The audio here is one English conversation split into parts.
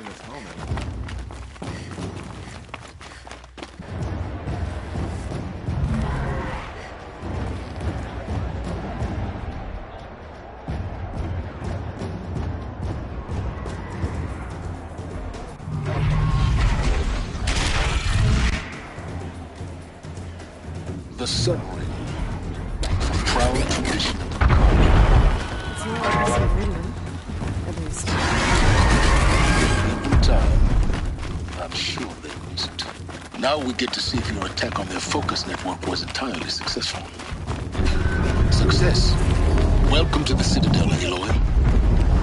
bring this home The Sun Ring. Proud tradition. It's not easy reading, at least. In time, I'm sure they wasn't. Now we get to see if your attack on their focus network was entirely successful. Success. Welcome to the Citadel, Aloy.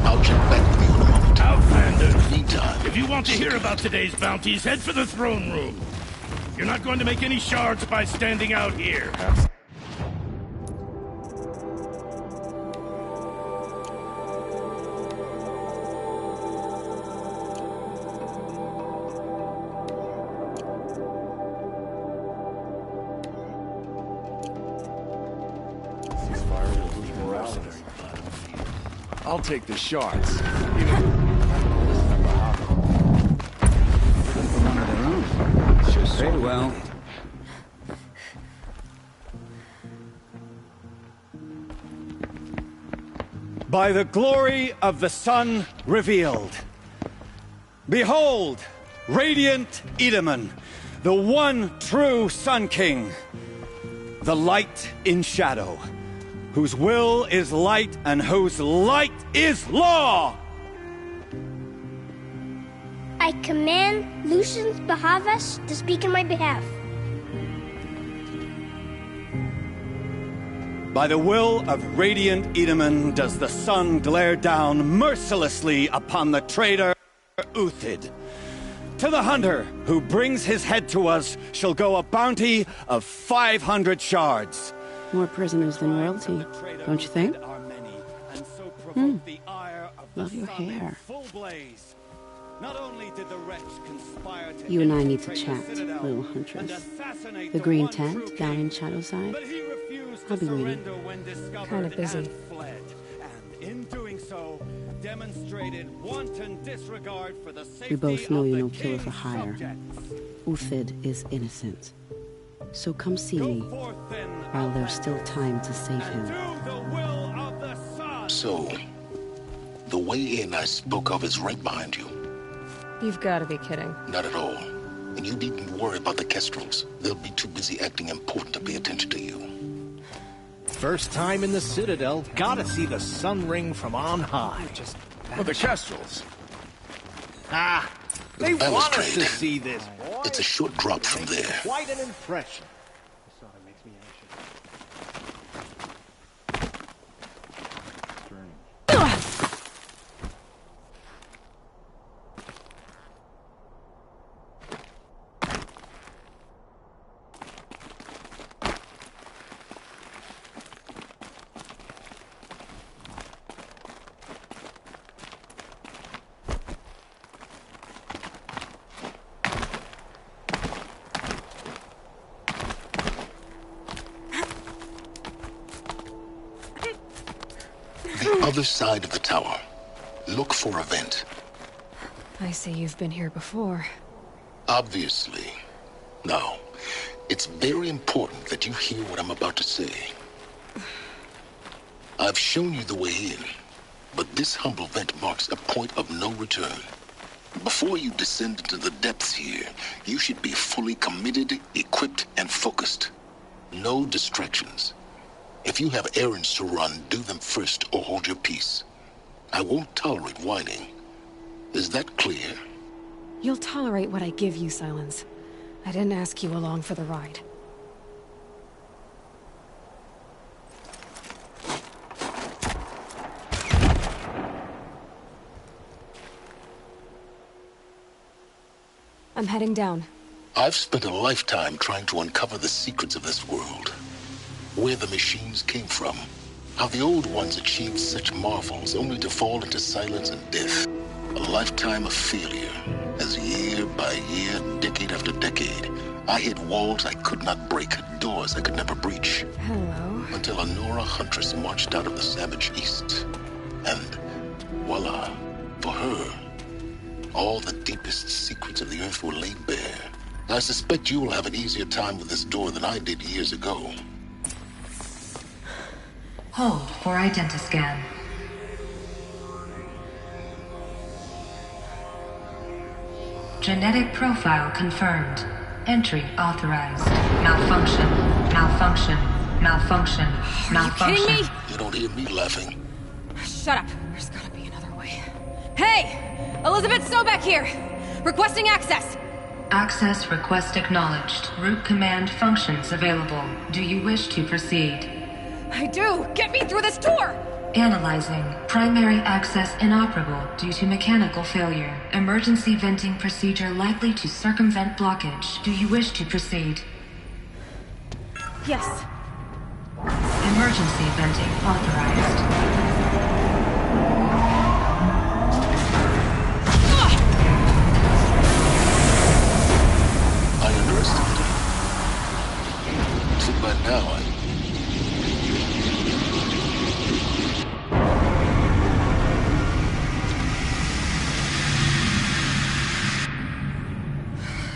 I'll check back with you in a moment. Outlander! Meantime, If you want to hear about today's bounties, head for the throne room. You're not going to make any shards by standing out here. I'll take the shards. Very well. By the glory of the sun revealed. Behold, radiant Edaman, the one true Sun King. The light in shadow, whose will is light and whose light is law! I command Lucius Bahavas to speak in my behalf. By the will of radiant Edaman does the sun glare down mercilessly upon the traitor Uthid. To the hunter who brings his head to us shall go a bounty of 500 shards. More prisoners than royalty, don't you think? Love your hair. You and I need to chat, little huntress. The green tent down in Shadowside. I'll be waiting. Kind of busy. We both know you're no killer for hire. Uthid is innocent. So come see me while there's still time to save him. So, the way in I spoke of is right behind you. You've got to be kidding. Not at all. And you needn't worry about the Kestrels. They'll be too busy acting important to pay attention to you. First time in the Citadel, gotta see the Sun Ring from on high. Oh, the Kestrels. Ah, they The want us to balustrade. see this, boy. It's a short drop from there. Quite an impression. Other side of the tower. Look for a vent. I see you've been here before. Obviously. Now, it's very important that you hear what I'm about to say. I've shown you the way in, but this humble vent marks a point of no return. Before you descend into the depths here, you should be fully committed, equipped, and focused. No distractions. If you have errands to run, do them first or hold your peace. I won't tolerate whining. Is that clear? You'll tolerate what I give you, Silence. I didn't ask you along for the ride. I'm heading down. I've spent a lifetime trying to uncover the secrets of this world. Where the machines came from. How the old ones achieved such marvels only to fall into silence and death. A lifetime of failure, as year by year, decade after decade, I hit walls I could not break, doors I could never breach. Hello. Until a Nora huntress marched out of the savage east. And voila, for her, all the deepest secrets of the Earth were laid bare. I suspect you will have an easier time with this door than I did years ago. Hold for identiscan. Genetic profile confirmed. Entry authorized. Malfunction. Malfunction. Malfunction. Malfunction. Are you kidding me? You don't hear me laughing. Shut up. There's gotta be another way. Hey! Elizabeth Sobek here! Requesting access! Access request acknowledged. Root command functions available. Do you wish to proceed? I do! Get me through this door! Analyzing. Primary access inoperable due to mechanical failure. Emergency venting procedure likely to circumvent blockage. Do you wish to proceed? Yes. Emergency venting authorized. I underestimated. So by now,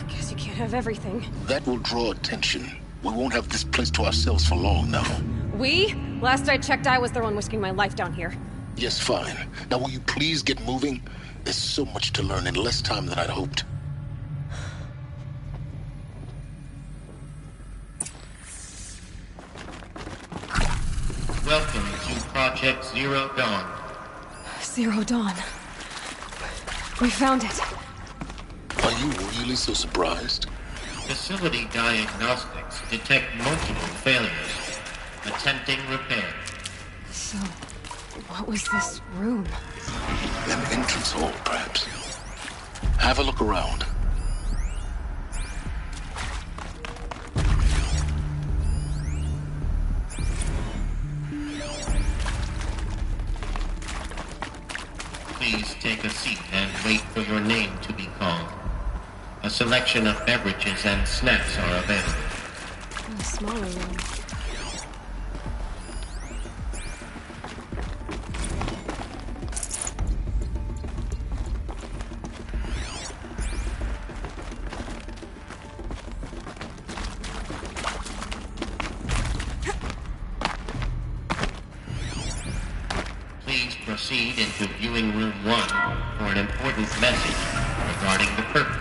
Guess you can't have everything. that will draw attention. We won't have this place to ourselves for long now. We? Last I checked, I was the one risking my life down here. Yes, fine. Now will you please get moving? There's so much to learn in less time than I'd hoped. Welcome to Project Zero Dawn. Zero Dawn. We found it. Are you really so surprised? Facility diagnostics detect multiple failures. Attempting repair. So, what was this room? An entrance hall, perhaps. Have a look around. Please take a seat and wait for your name to be called. A selection of beverages and snacks are available. A smaller room. Please proceed into viewing room 1 for an important message regarding the purpose.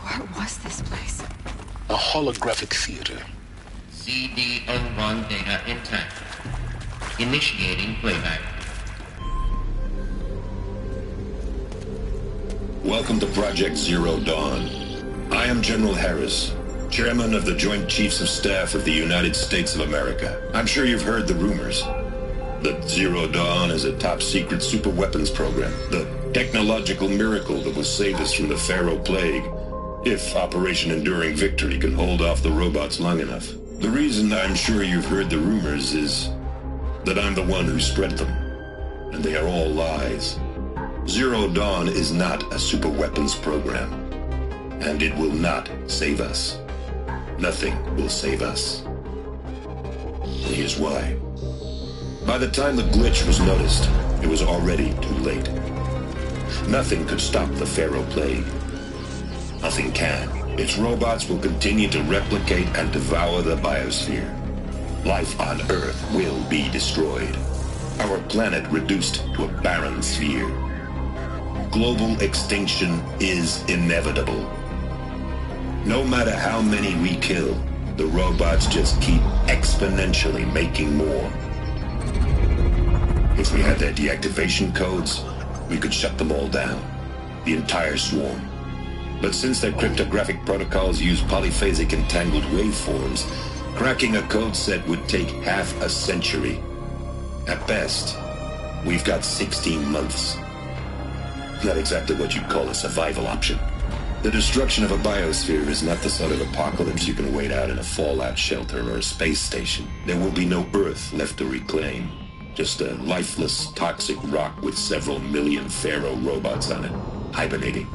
What was this place? A holographic theater. CD01 data intact. Initiating playback. Welcome to Project Zero Dawn. I am General Harris, Chairman of the Joint Chiefs of Staff of the United States of America. I'm sure you've heard the rumors that Zero Dawn is a top-secret superweapons program, the technological miracle that will save us from the Pharaoh Plague, if Operation Enduring Victory can hold off the robots long enough. The reason I'm sure you've heard the rumors is that I'm the one who spread them, and they are all lies. Zero Dawn is not a superweapons program, and it will not save us. Nothing will save us. And here's why. By the time the glitch was noticed, it was already too late. Nothing could stop the Pharaoh Plague. Nothing can. Its robots will continue to replicate and devour the biosphere. Life on Earth will be destroyed. Our planet reduced to a barren sphere. Global extinction is inevitable. No matter how many we kill, the robots just keep exponentially making more. If we had their deactivation codes, we could shut them all down. The entire swarm. But since their cryptographic protocols use polyphasic entangled waveforms, cracking a code set would take half a century. At best, we've got 16 months. Not exactly what you'd call a survival option. The destruction of a biosphere is not the sort of apocalypse you can wait out in a fallout shelter or a space station. There will be no Earth left to reclaim. Just a lifeless, toxic rock with several million Pharaoh robots on it, hibernating,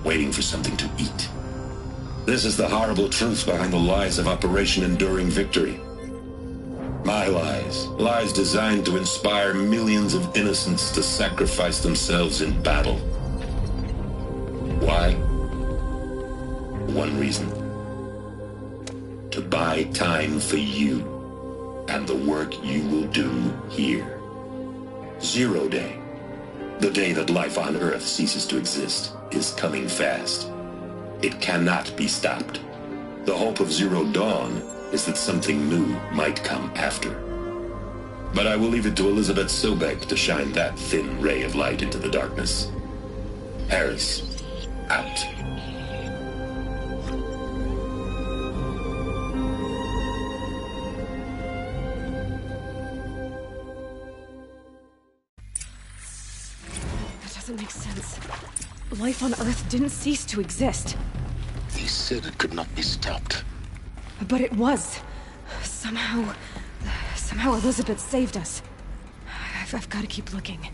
waiting for something to eat. This is the horrible truth behind the lies of Operation Enduring Victory. My lies. Lies designed to inspire millions of innocents to sacrifice themselves in battle. Why? One reason. To buy time for you and the work you will do here. 0 Day, the day that life on Earth ceases to exist, is coming fast. It cannot be stopped. The hope of Zero Dawn is that something new might come after. But I will leave it to Elizabeth Sobek to shine that thin ray of light into the darkness. Harris, out. That doesn't make sense. Life on Earth didn't cease to exist. He said it could not be stopped. But it was. Somehow Elizabeth saved us. I've got to keep looking.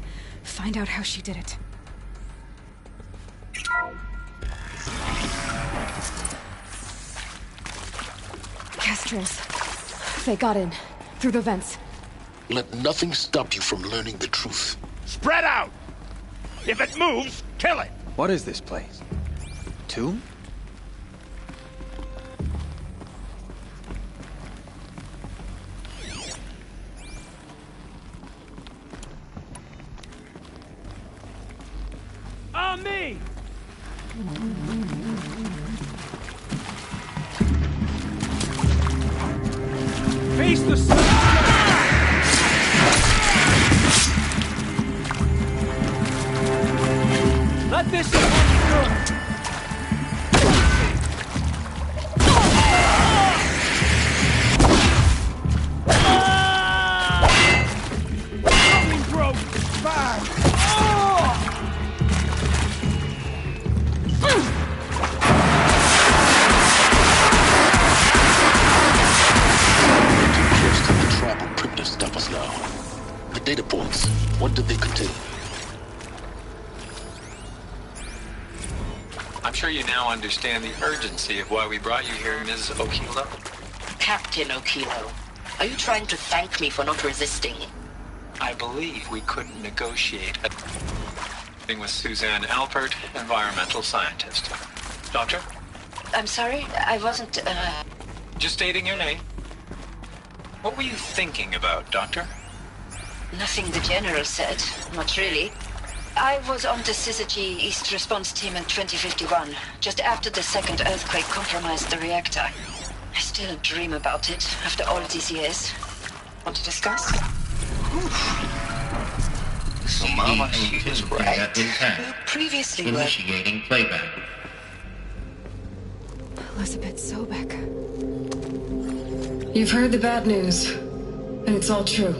Find out how she did it. Kestrels. They got in. Through the vents. Let nothing stop you from learning the truth. Spread out! If it moves, kill it! What is this place? Tomb? On me! Face the sun! Let this one through! Going broke! Fire! Stop us now. The data points, what did they contain? I'm sure you now understand the urgency of why we brought you here, Ms. Okilo. Captain Okilo, are you trying to thank me for not resisting? I believe we couldn't negotiate a thing with Suzanne Alpert, environmental scientist. Doctor? I'm sorry, I wasn't, Just stating your name. What were you thinking about, Doctor? Nothing the General said, not really. I was on the Syzygy East Response Team in 2051, just after the second earthquake compromised the reactor. I still dream about it, after all these years. Want to discuss? So Mama, she was right. Previously initiating playback. Elizabeth Sobek. You've heard the bad news, and it's all true.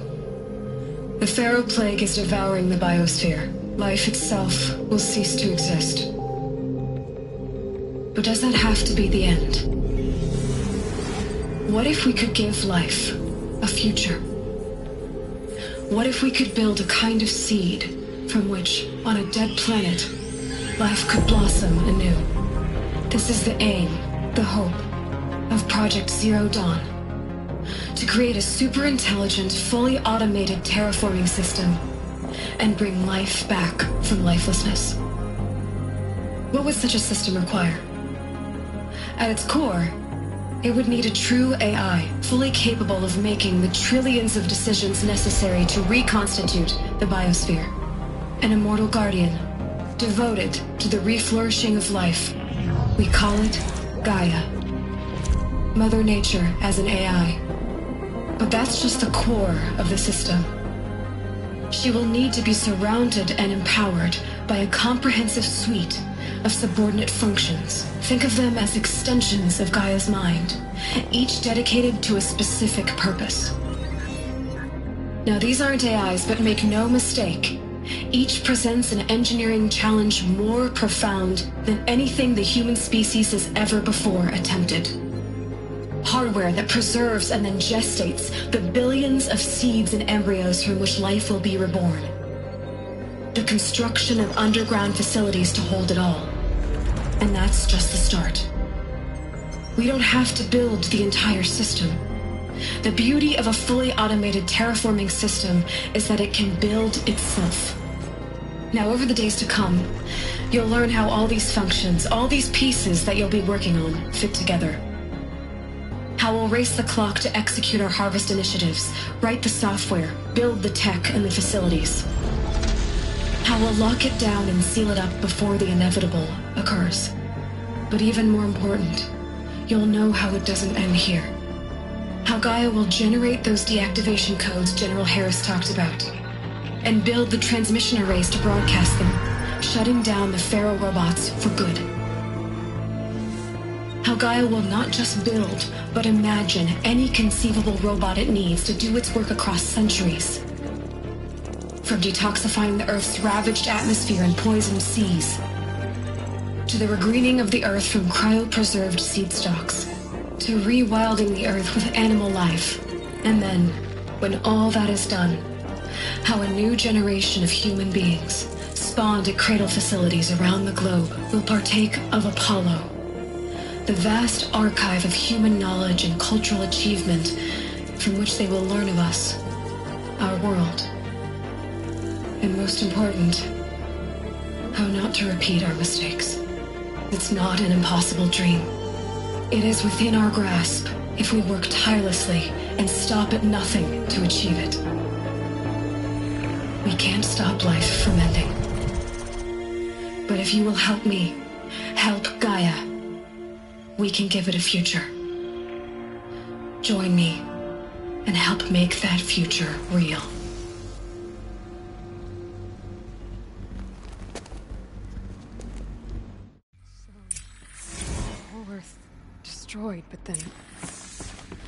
The Pharaoh Plague is devouring the biosphere. Life itself will cease to exist. But does that have to be the end? What if we could give life a future? What if we could build a kind of seed from which, on a dead planet, life could blossom anew? This is the aim, the hope, of Project Zero Dawn. To create a super-intelligent, fully automated terraforming system and bring life back from lifelessness. What would such a system require? At its core, it would need a true AI, fully capable of making the trillions of decisions necessary to reconstitute the biosphere. An immortal guardian, devoted to the reflourishing of life. We call it Gaia. Mother Nature as an AI. But that's just the core of the system. She will need to be surrounded and empowered by a comprehensive suite of subordinate functions. Think of them as extensions of Gaia's mind, each dedicated to a specific purpose. Now, these aren't AIs, but make no mistake, each presents an engineering challenge more profound than anything the human species has ever before attempted. Hardware that preserves and then gestates the billions of seeds and embryos from which life will be reborn. The construction of underground facilities to hold it all. And that's just the start. We don't have to build the entire system. The beauty of a fully automated terraforming system is that it can build itself. Now, over the days to come, you'll learn how all these functions, all these pieces that you'll be working on, fit together. How we'll race the clock to execute our harvest initiatives, write the software, build the tech and the facilities. How we'll lock it down and seal it up before the inevitable occurs. But even more important, you'll know how it doesn't end here. How Gaia will generate those deactivation codes General Harris talked about, and build the transmission arrays to broadcast them, shutting down the Pharaoh robots for good. How Gaia will not just build, but imagine any conceivable robot it needs to do its work across centuries. From detoxifying the Earth's ravaged atmosphere and poisoned seas, to the regreening of the Earth from cryopreserved seed stalks, to rewilding the Earth with animal life. And then, when all that is done, how a new generation of human beings, spawned at cradle facilities around the globe, will partake of Apollo, the vast archive of human knowledge and cultural achievement from which they will learn of us, our world. And most important, how not to repeat our mistakes. It's not an impossible dream. It is within our grasp if we work tirelessly and stop at nothing to achieve it. We can't stop life from ending. But if you will help me, help Gaia, we can give it a future. Join me and help make that future real. Destroyed, but then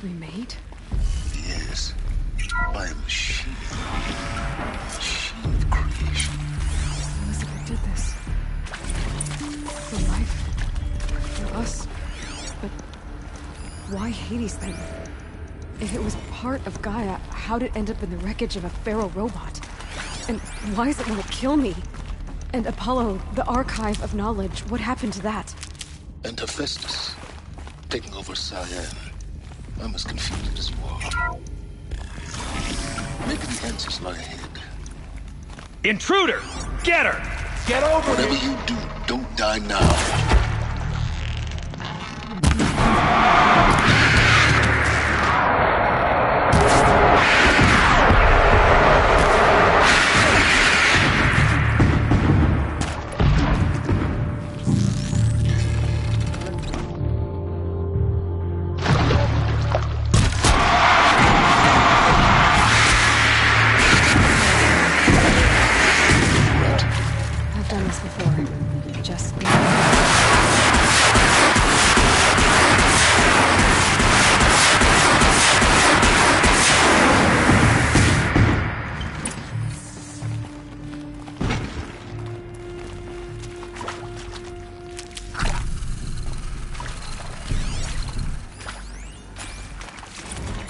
remade? Yes, by a machine. Machine of creation. Elizabeth did this. For life. For us. But why Hades then? If it was part of Gaia, how'd it end up in the wreckage of a Pharaoh robot? And why does it want to kill me? And Apollo, the archive of knowledge, what happened to that? And Hephaestus, taking over Cyan. I'm as confused as you are. Maybe the answers lie ahead. Intruder! Get her! Get over Whatever here! you do, don't die now.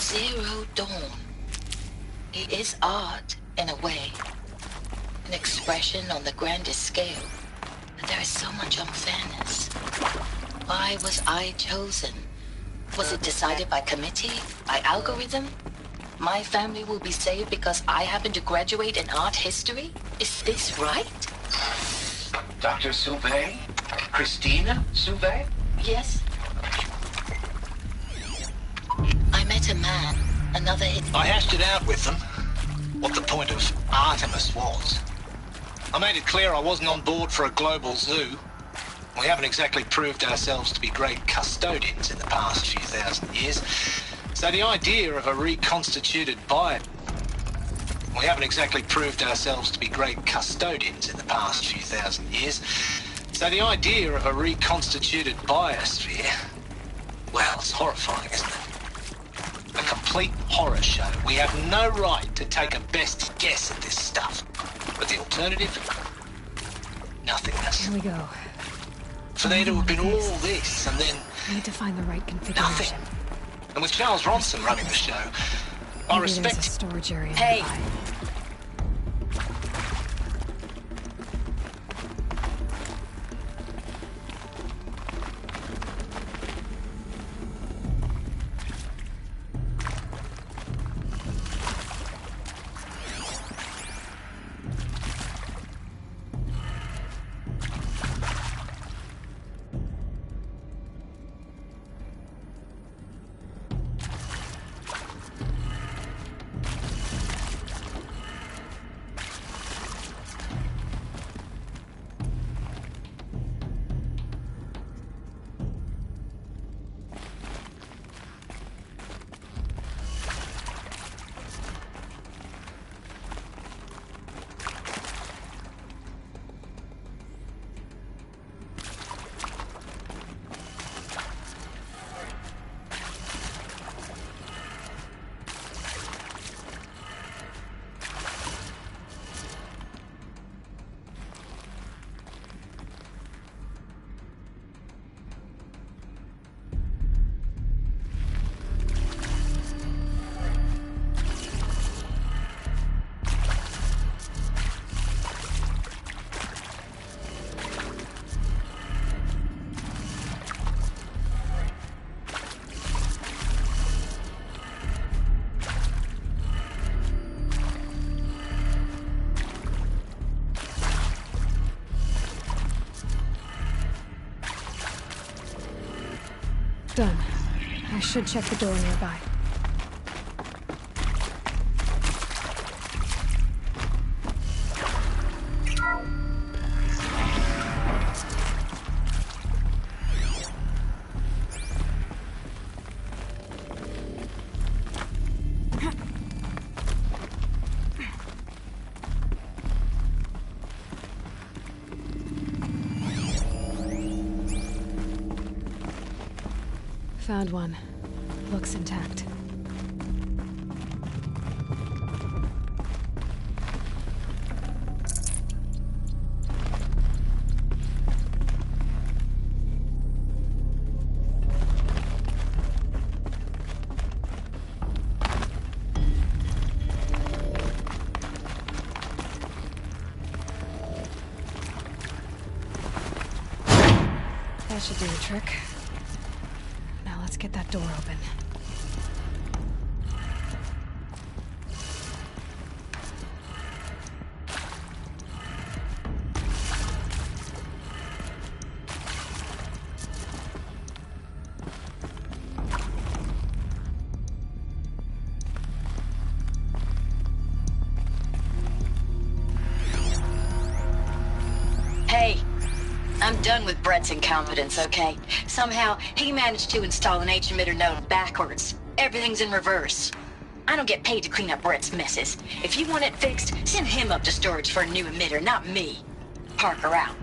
Zero Dawn. It is art, in a way. An expression on the grandest scale. But there is so much unfairness. Why was I chosen? Was it decided by committee? By algorithm? My family will be saved because I happen to graduate in art history? Is this right? Dr. Sauvé? Christina Sauvé? Yes. I met a man, another hidden... I hashed it out with them, what the point of Artemis was. I made it clear I wasn't on board for a global zoo. We haven't exactly proved ourselves to be great custodians in the past few thousand years. So the idea of a reconstituted bio... We haven't exactly proved ourselves to be great custodians in the past few thousand years. So the idea of a reconstituted biosphere... Well, it's horrifying, isn't it? A complete horror show. We have no right to take a best guess at this stuff. But the alternative? Nothingness. Here we go. For there to have been all this, and then... I need to find the right configuration. Nothing. And with Charles Ronson running the show, I Maybe respect... there's a storage area Hey! nearby. Done. I should check the door nearby. Found one. Looks intact. That should do the trick. Let's get that door open. Hey. I'm done with Brett's incompetence, okay? Somehow, he managed to install an H-emitter node backwards. Everything's in reverse. I don't get paid to clean up Brett's messes. If you want it fixed, send him up to storage for a new emitter, not me. Parker out.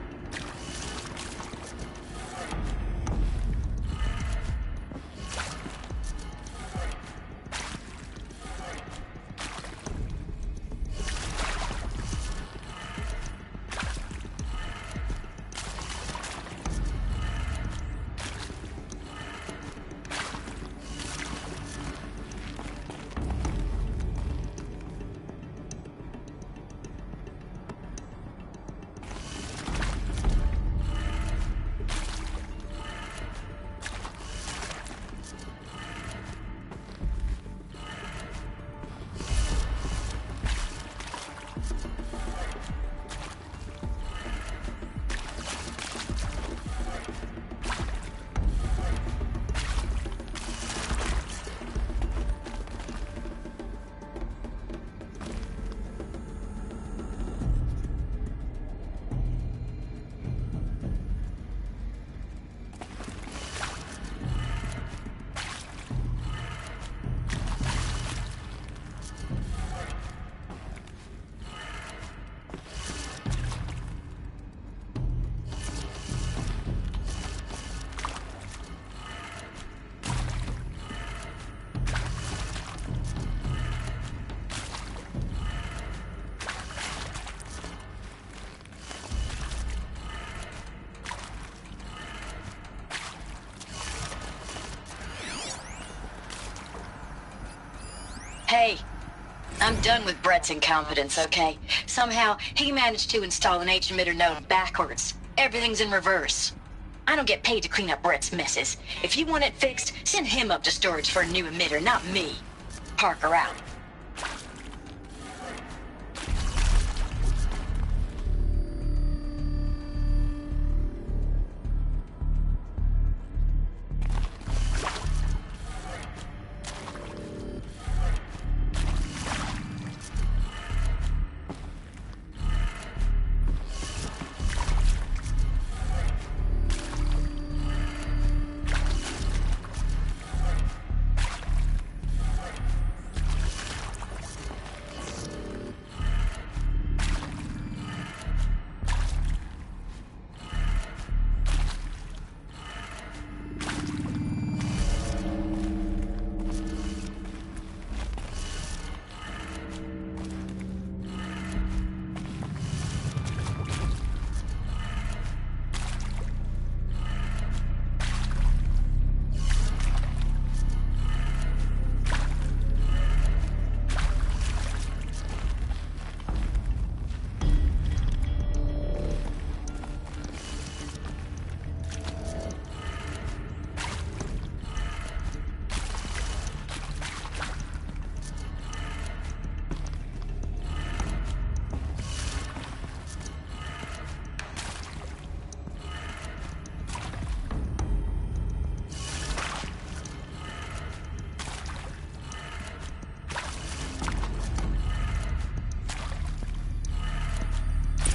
Hey, I'm done with Brett's incompetence, okay? Somehow, he managed to install an H-emitter node backwards. Everything's in reverse. I don't get paid to clean up Brett's messes. If you want it fixed, send him up to storage for a new emitter, not me. Parker out.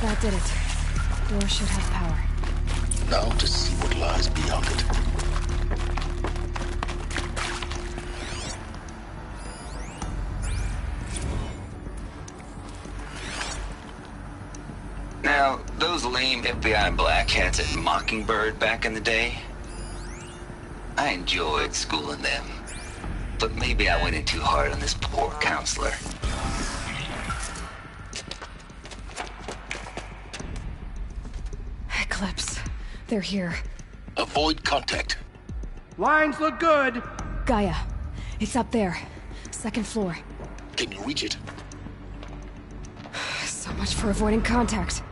That did it. Door should have power. Now to see what lies beyond it. Now, those lame FBI black hats at Mockingbird back in the day, I enjoyed schooling them. But maybe I went in too hard on this poor counselor. Eclipse. They're here. Avoid contact. Lines look good. Gaia. It's up there. Second floor. Can you reach it? So much for avoiding contact.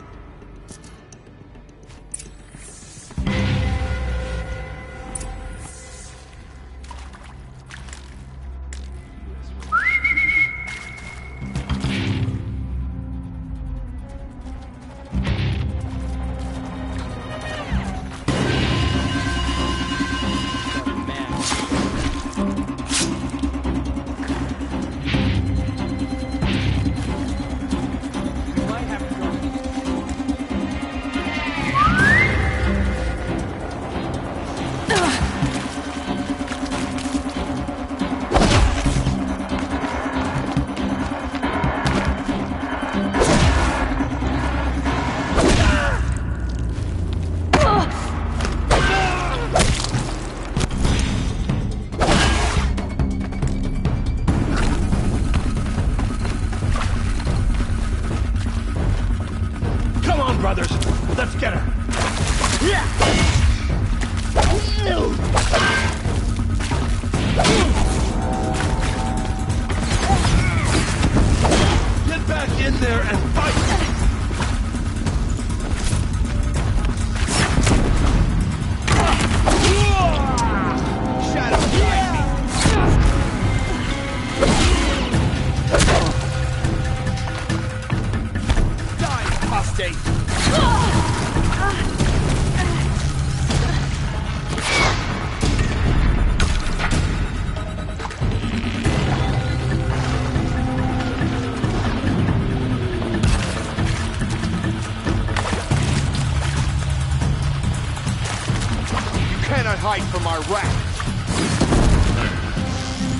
Hide from our wrath.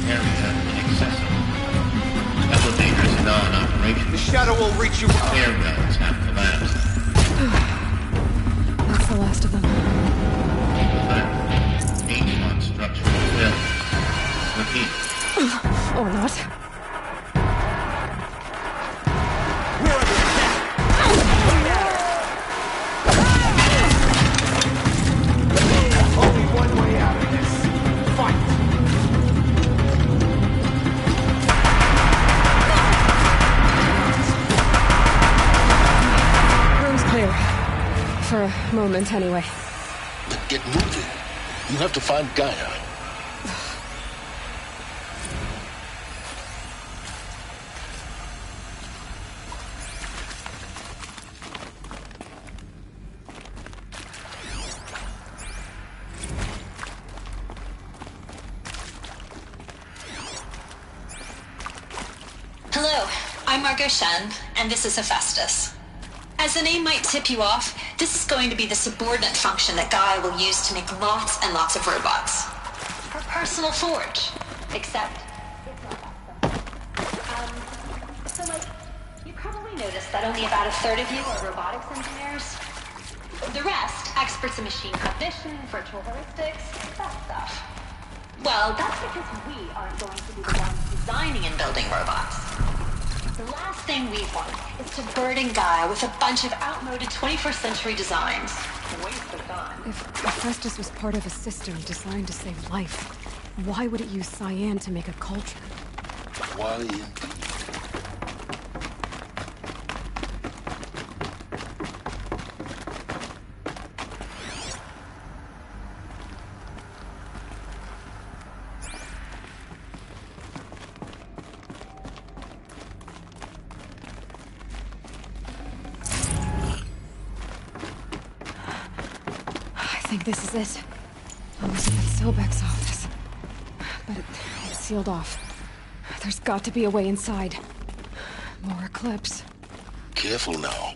Area inaccessible. Elevators non-operational. The shadow will reach you. Stairwells have collapsed. That's the last of them. H1 structural failure. Repeat. Or not. For a moment, anyway. Then get moving. You have to find Gaia. Hello, I'm Margot Shen, and this is Hephaestus. As the name might tip you off, this is going to be the subordinate function that Gaia will use to make lots and lots of robots. Her personal forge. Except, it's not that simple. So, you probably noticed that only about a third of you are robotics engineers. The rest, experts in machine cognition, virtual heuristics, that stuff. Well, that's because we aren't going to be the ones designing and building robots. The last thing we want is to burden Gaia with a bunch of outmoded 21st century designs. Waste of time. If Hephaestus was part of a system designed to save life, why would it use cyan to make a culture? Why? I think this is it. Elizabeth Silbeck's office. But it's sealed off. There's got to be a way inside. More Eclipse. Careful now.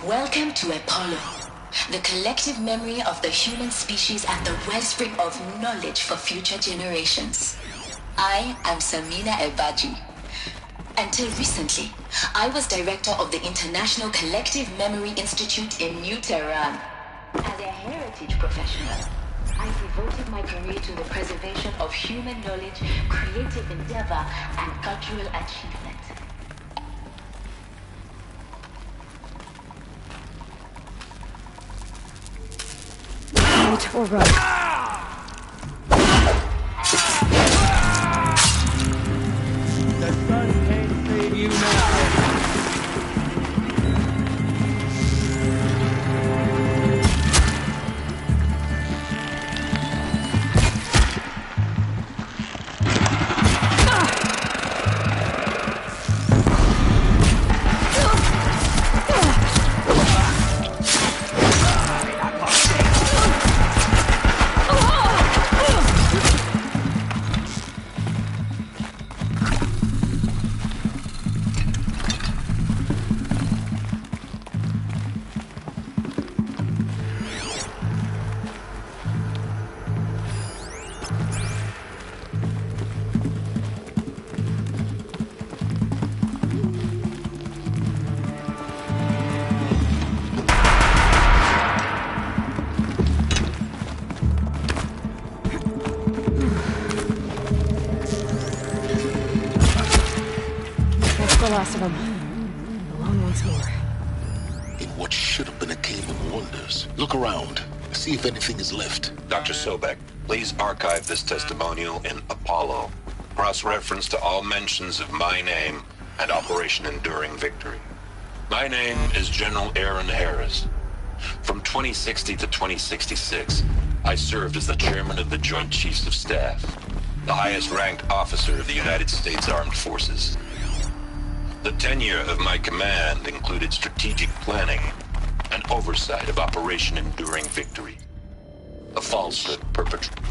Welcome to Apollo, the collective memory of the human species and the wellspring of knowledge for future generations. I am Samina El-Badji. Until recently, I was director of the International Collective Memory Institute in New Tehran. As a heritage professional, I devoted my career to the preservation of human knowledge, creative endeavor, and cultural achievement. Fight or run. The sun can't save you now. The last of them. Alone once more. In what should have been a cave of wonders. Look around. See if anything is left. Dr. Sobek, please archive this testimonial in Apollo. Cross-reference to all mentions of my name and Operation Enduring Victory. My name is General Aaron Harris. From 2060 to 2066, I served as the chairman of the Joint Chiefs of Staff, the highest-ranked officer of the United States Armed Forces. The tenure of my command included strategic planning and oversight of Operation Enduring Victory, a falsehood perpetrated.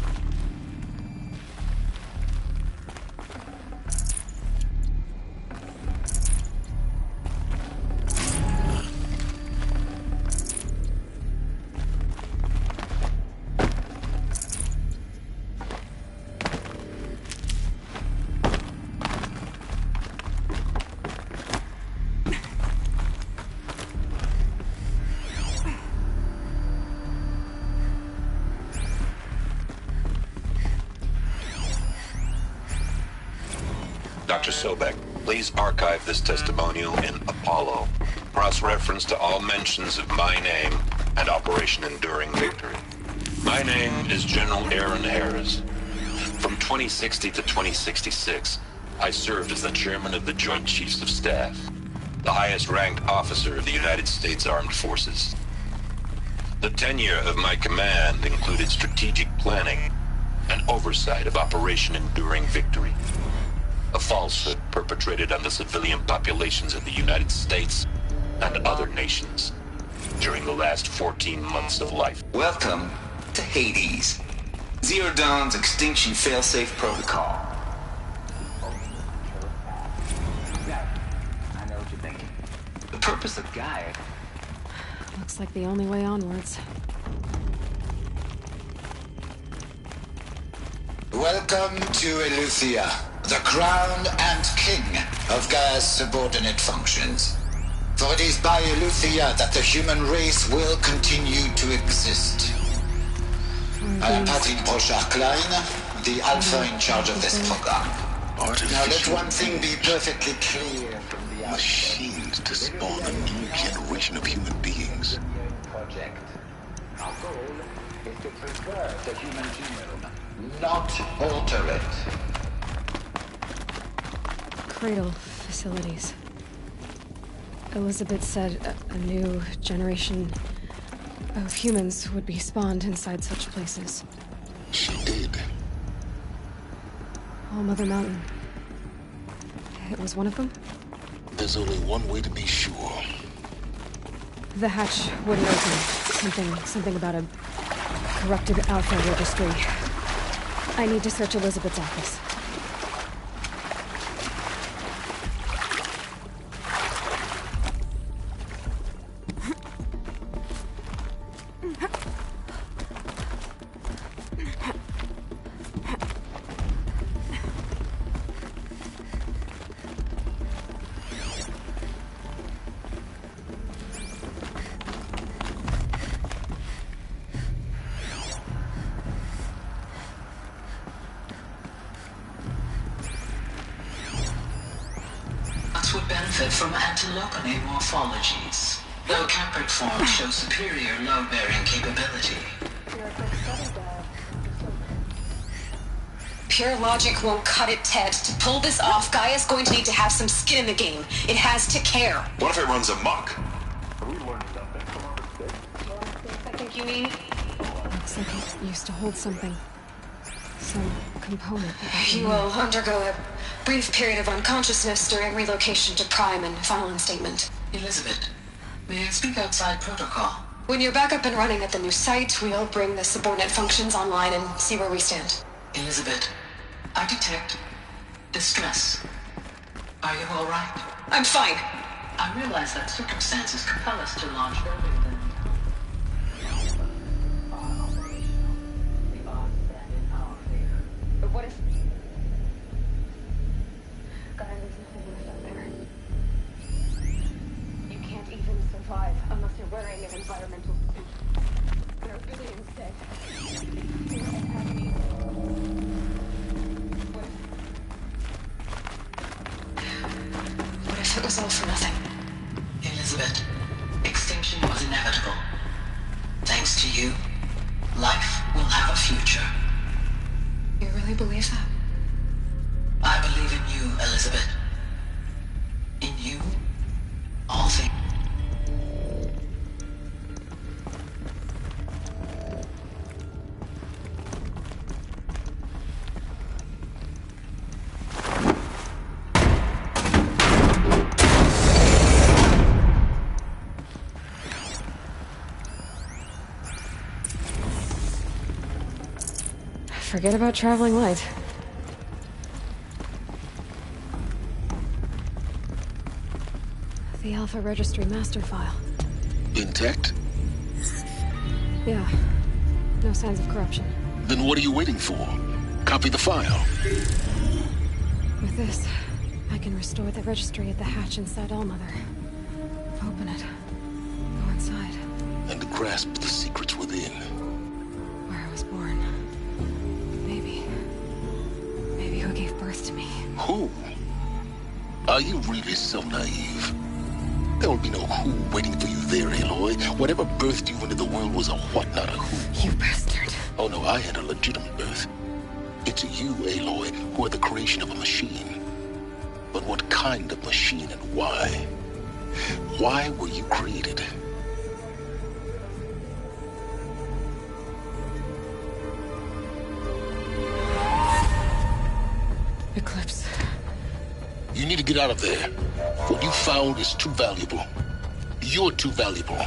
Dr. Sobek, please archive this testimonial in Apollo. Cross-reference to all mentions of my name and Operation Enduring Victory. My name is General Aaron Harris. From 2060 to 2066, I served as the chairman of the Joint Chiefs of Staff, the highest-ranked officer of the United States Armed Forces. The tenure of my command included strategic planning and oversight of Operation Enduring Victory, a falsehood perpetrated on the civilian populations of the United States and other nations during the last 14 months of life. Welcome to Hades, Zero Dawn's extinction failsafe protocol. I know what you're thinking. The purpose of Gaia... Looks like the only way onwards. Welcome to Eleuthia, the crown and king of Gaia's subordinate functions. For it is by Eleuthia that the human race will continue to exist. I am Patrick Brochard-Klein, the alpha in charge of this program. Now let one thing be perfectly clear from the outset. Machines to spawn a new generation of human beings. Project. Our goal is to preserve the human genome, not alter it. Cradle facilities. Elizabeth said a new generation of humans would be spawned inside such places. She did. All Mother Mountain. It was one of them? There's only one way to be sure. The hatch wouldn't open. Something about a corrupted Alpha Registry. I need to search Elizabeth's office. Would benefit from antilocone morphologies, though Campert forms show superior load-bearing capability. Pure logic won't cut it, Ted. To pull this off, Gaia's going to need to have some skin in the game. It has to care. What if it runs amok? I think you mean? Looks like it used to hold something. Some component. You will undergo a brief period of unconsciousness during relocation to Prime and final instatement. Elizabeth, may I speak outside protocol? When you're back up and running at the new site, we'll bring the subordinate functions online and see where we stand. Elizabeth, I detect distress. Are you all right? I'm fine. I realize that circumstances compel us to launch earlier than... But what if... survive unless you're wearing an environmental suit. There are billions dead. What if it was all for nothing? Elizabeth, extinction was inevitable. Thanks to you, life will have a future. You really believe that? I believe in you, Elizabeth. In you, all things. Forget about traveling light. The Alpha Registry master file. Intact? Yeah. No signs of corruption. Then what are you waiting for? Copy the file. With this, I can restore the registry at the hatch inside Allmother. Open it. Go inside. And grasp the secrets within. Where I was born. Maybe who gave birth to me. Who? Are you really so naive? There will be no who waiting for you there, Aloy. Whatever birthed you into the world was a what, not a who. You bastard. Oh no, I had a legitimate birth. It's you, Aloy, who are the creation of a machine. But what kind of machine and why? Why were you created? Eclipse. You need to get out of there. What you found is too valuable. You're too valuable.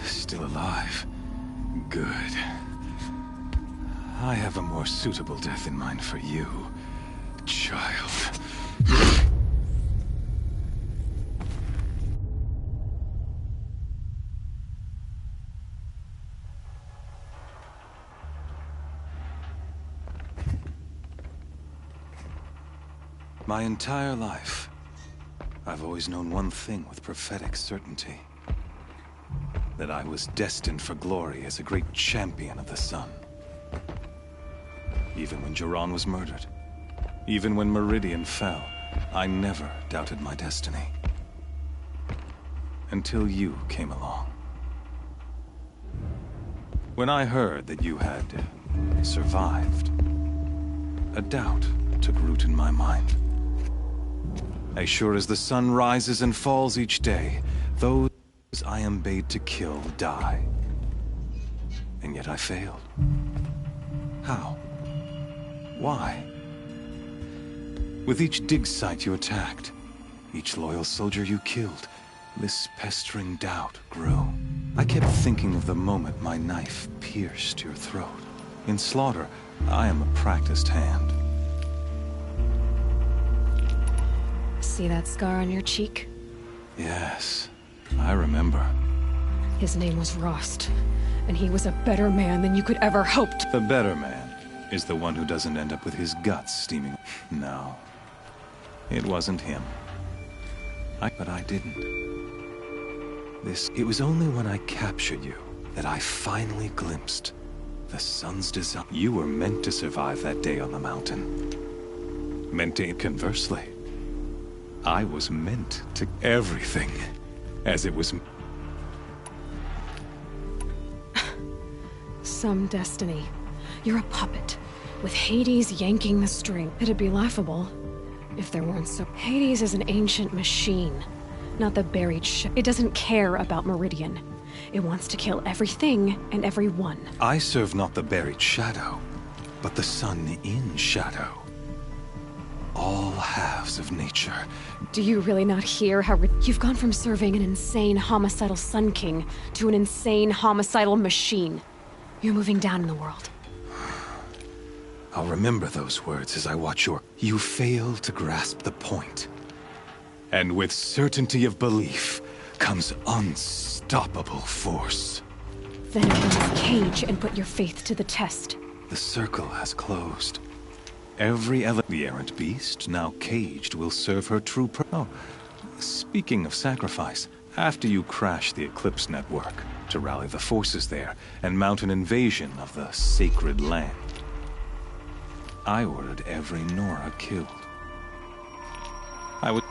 Still alive. Good. I have a more suitable death in mind for you, child. My entire life, I've always known one thing with prophetic certainty. That I was destined for glory as a great champion of the sun. Even when Jiran was murdered, even when Meridian fell, I never doubted my destiny. Until you came along. When I heard that you had survived, a doubt took root in my mind. As sure as the sun rises and falls each day, those I am bade to kill die. And yet I failed. How? Why? With each dig site you attacked, each loyal soldier you killed, this pestering doubt grew. I kept thinking of the moment my knife pierced your throat. In slaughter, I am a practiced hand. See that scar on your cheek? Yes, I remember. His name was Rost, and he was a better man than you could ever hope to. The better man is the one who doesn't end up with his guts steaming. No, it wasn't him. But I didn't. It was only when I captured you that I finally glimpsed the sun's design. You were meant to survive that day on the mountain. Meant to, conversely. I was meant to everything as it was. Some destiny. You're a puppet, with Hades yanking the string. It'd be laughable if there weren't so. Hades is an ancient machine, not the buried It doesn't care about Meridian. It wants to kill everything and everyone. I serve not the buried shadow, but the sun in shadow. All halves of nature. Do you really not hear how you've gone from serving an insane homicidal Sun King to an insane homicidal machine? You're moving down in the world. I'll remember those words as I watch your... You fail to grasp the point. And with certainty of belief comes unstoppable force. Then open this cage and put your faith to the test. The circle has closed. The errant beast, now caged, will serve her true Oh, speaking of sacrifice, after you crash the Eclipse network to rally the forces there and mount an invasion of the sacred land, I ordered every Nora killed. I would...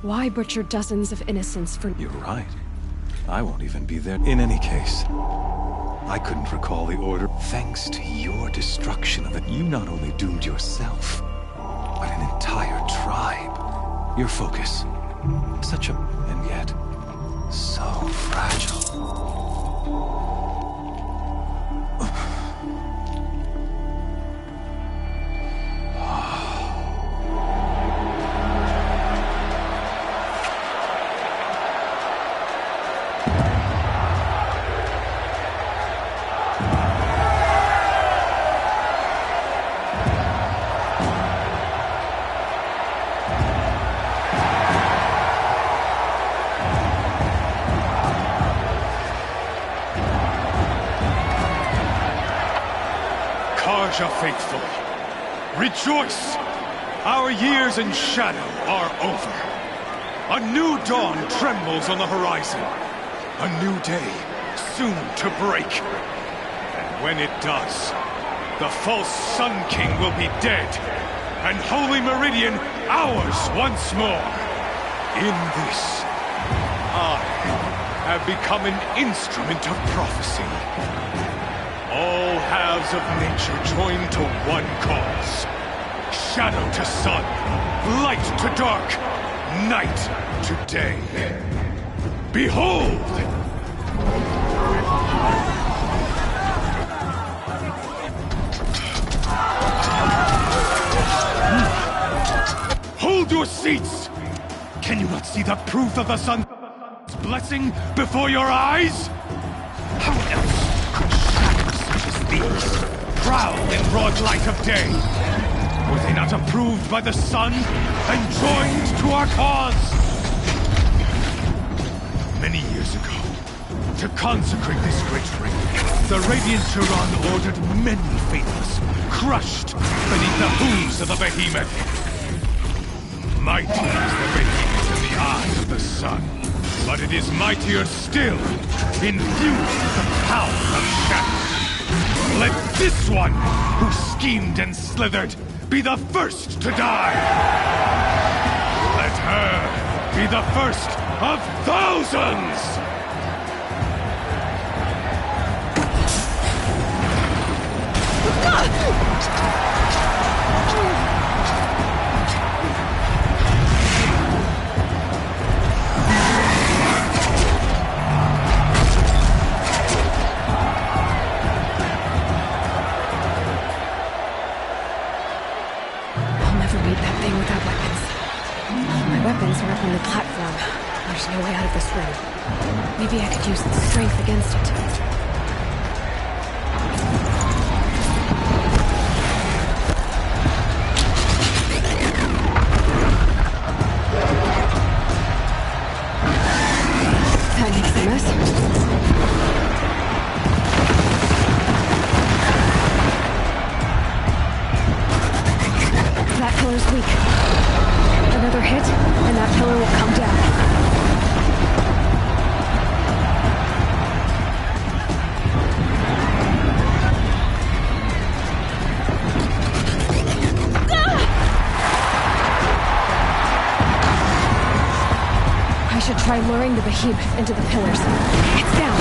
Why butcher dozens of innocents for... You're right. I won't even be there. In any case, I couldn't recall the order. Thanks to your destruction of it, you not only doomed yourself, but an entire tribe. Your focus, such a... and yet, so fragile. Karja faithful, rejoice! Our years in shadow are over. A new dawn trembles on the horizon. A new day soon to break. And when it does, the false Sun King will be dead, and Holy Meridian ours once more. In this, I have become an instrument of prophecy. All halves of nature join to one cause. Shadow to sun, light to dark, night to day. Behold! Hold your seats! Can you not see the proof of the sun's blessing before your eyes? How else could shadows such as these prowl in broad light of day? Were they not approved by the sun and joined to our cause? Many years ago, to consecrate this great ring, the Radiant Turan ordered many faithless crushed beneath the hooves of the behemoth. Mighty is the behemoth in the eye of the sun, but it is mightier still, infused with the power of shadow. Let this one, who schemed and slithered, be the first to die! Let her be the first of thousands! must use its strength against it. That makes a mess. That pillar's weak. Another hit, and that pillar will come down. I should try luring the behemoth into the pillars. It's down.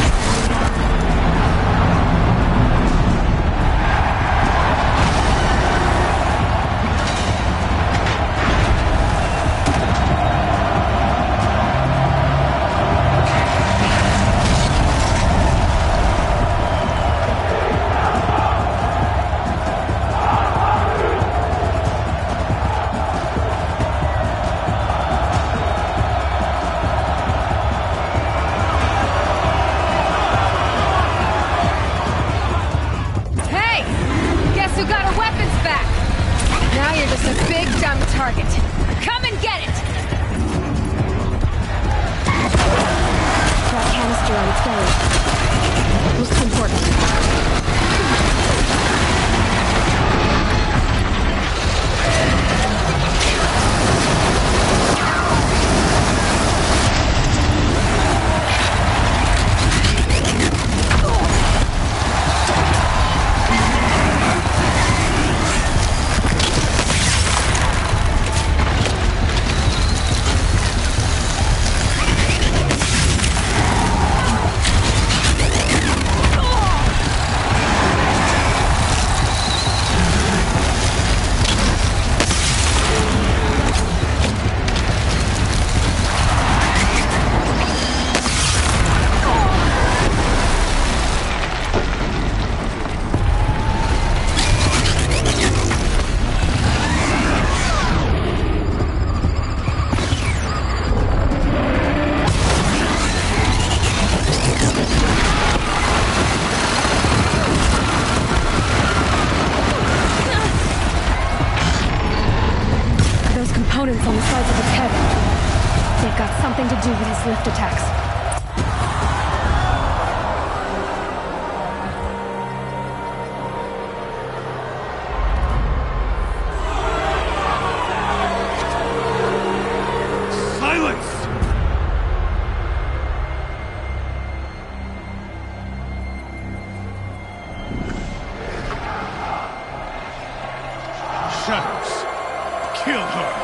Components on the sides of his head. They've got something to do with his lift attacks. Silence! Shadows, kill her!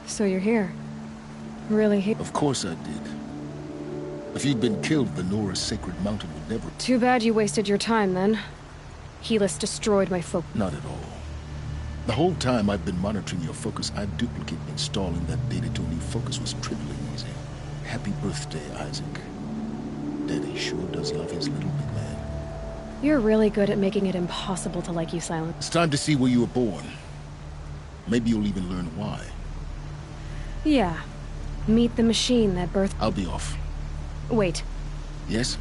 So you're here. Really Of course I did. If you'd been killed, the Nora's sacred mountain would never... Too bad you wasted your time, then. Helis destroyed my focus. Not at all. The whole time I've been monitoring your focus, I've duplicated installing that data to a new focus was trivially easy. Happy birthday, Isaac. Daddy sure does love his little big man. You're really good at making it impossible to like you, Silent. It's time to see where you were born. Maybe you'll even learn why. Yeah. Meet the machine that birthed... I'll be off. Wait. Yes?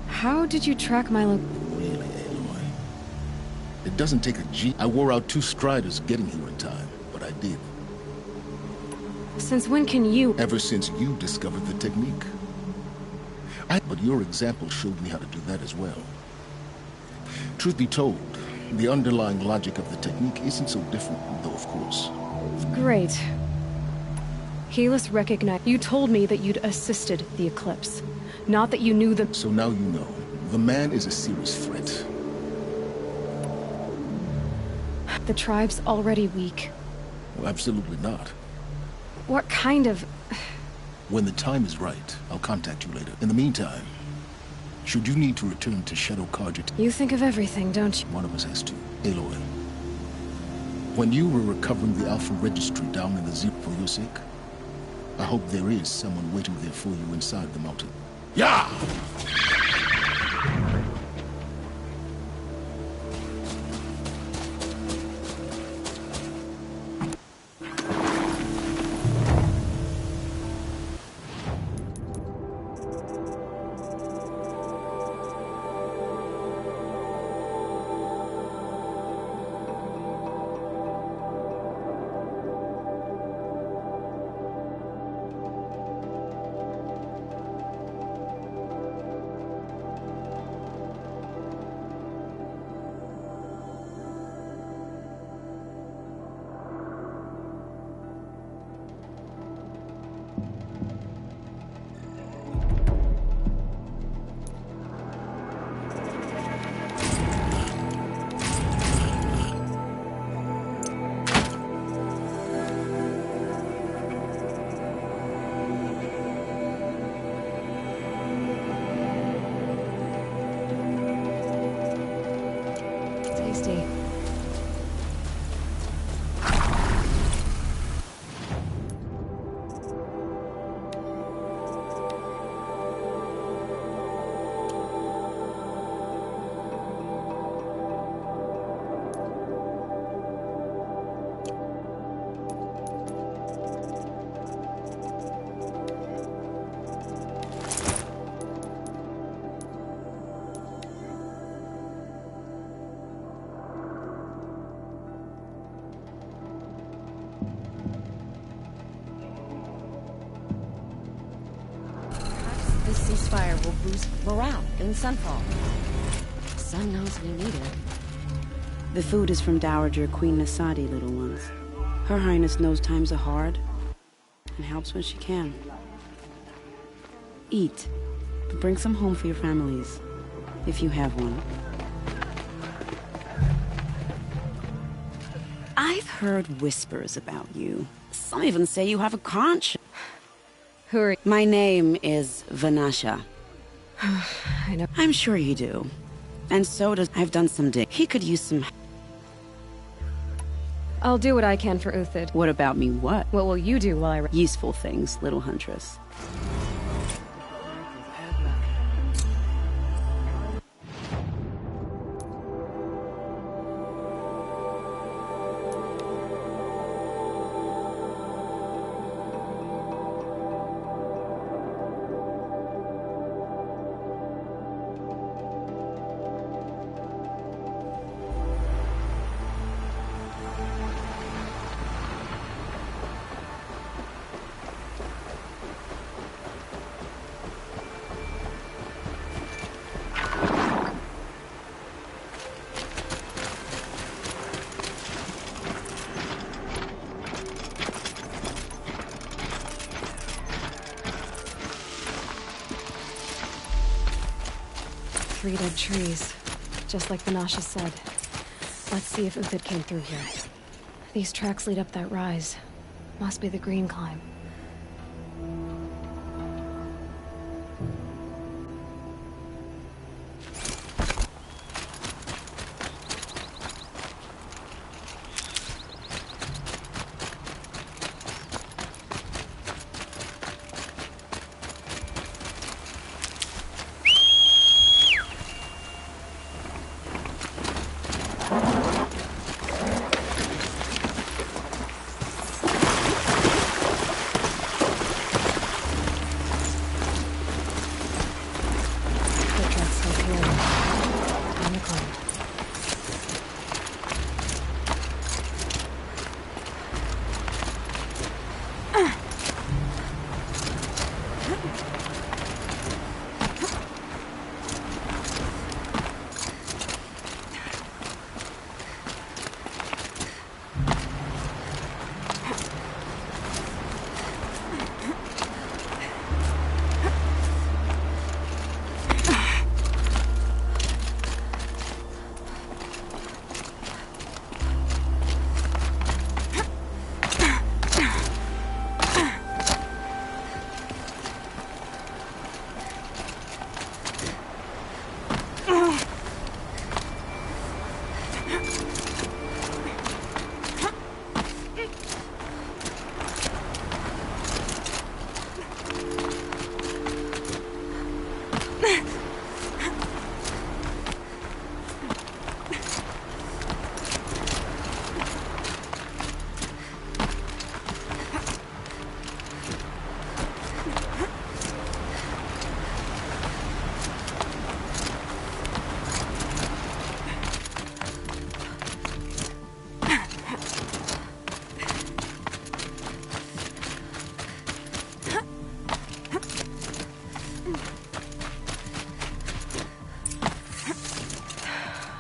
How did you track my Really, Aloy? It doesn't take a G. I wore out 2 striders getting here in time, but I did. Since when can you... Ever since you discovered the technique. But your example showed me how to do that as well. Truth be told, the underlying logic of the technique isn't so different, though, of course. Great. Helis recognized... You told me that you'd assisted the Eclipse. Not that you knew the... So now you know. The man is a serious threat. The tribe's already weak. Well, absolutely not. What kind of... When the time is right, I'll contact you later. In the meantime, should you need to return to Shadow Carja... You think of everything, don't you? One of us has to. Aloy. When you were recovering the Alpha Registry down in the Zero for your sake, I hope there is someone waiting there for you inside the mountain. Yeah! This ceasefire will boost morale in Sunfall. Sun knows we need it. The food is from Dowager Queen Nasadi, little ones. Her Highness knows times are hard and helps when she can. Eat, but bring some home for your families, if you have one. I've heard whispers about you. Some even say you have a conscience. Who are you? My name is Vanasha. I know. I'm sure you do. And so does... I've done some dig. He could use some... I'll do what I can for Uthid. What about me, what? What will you do while I... Useful things, little huntress. Three dead trees, just like Vanasha said. Let's see if Uthid came through here. These tracks lead up that rise. Must be the Green Climb.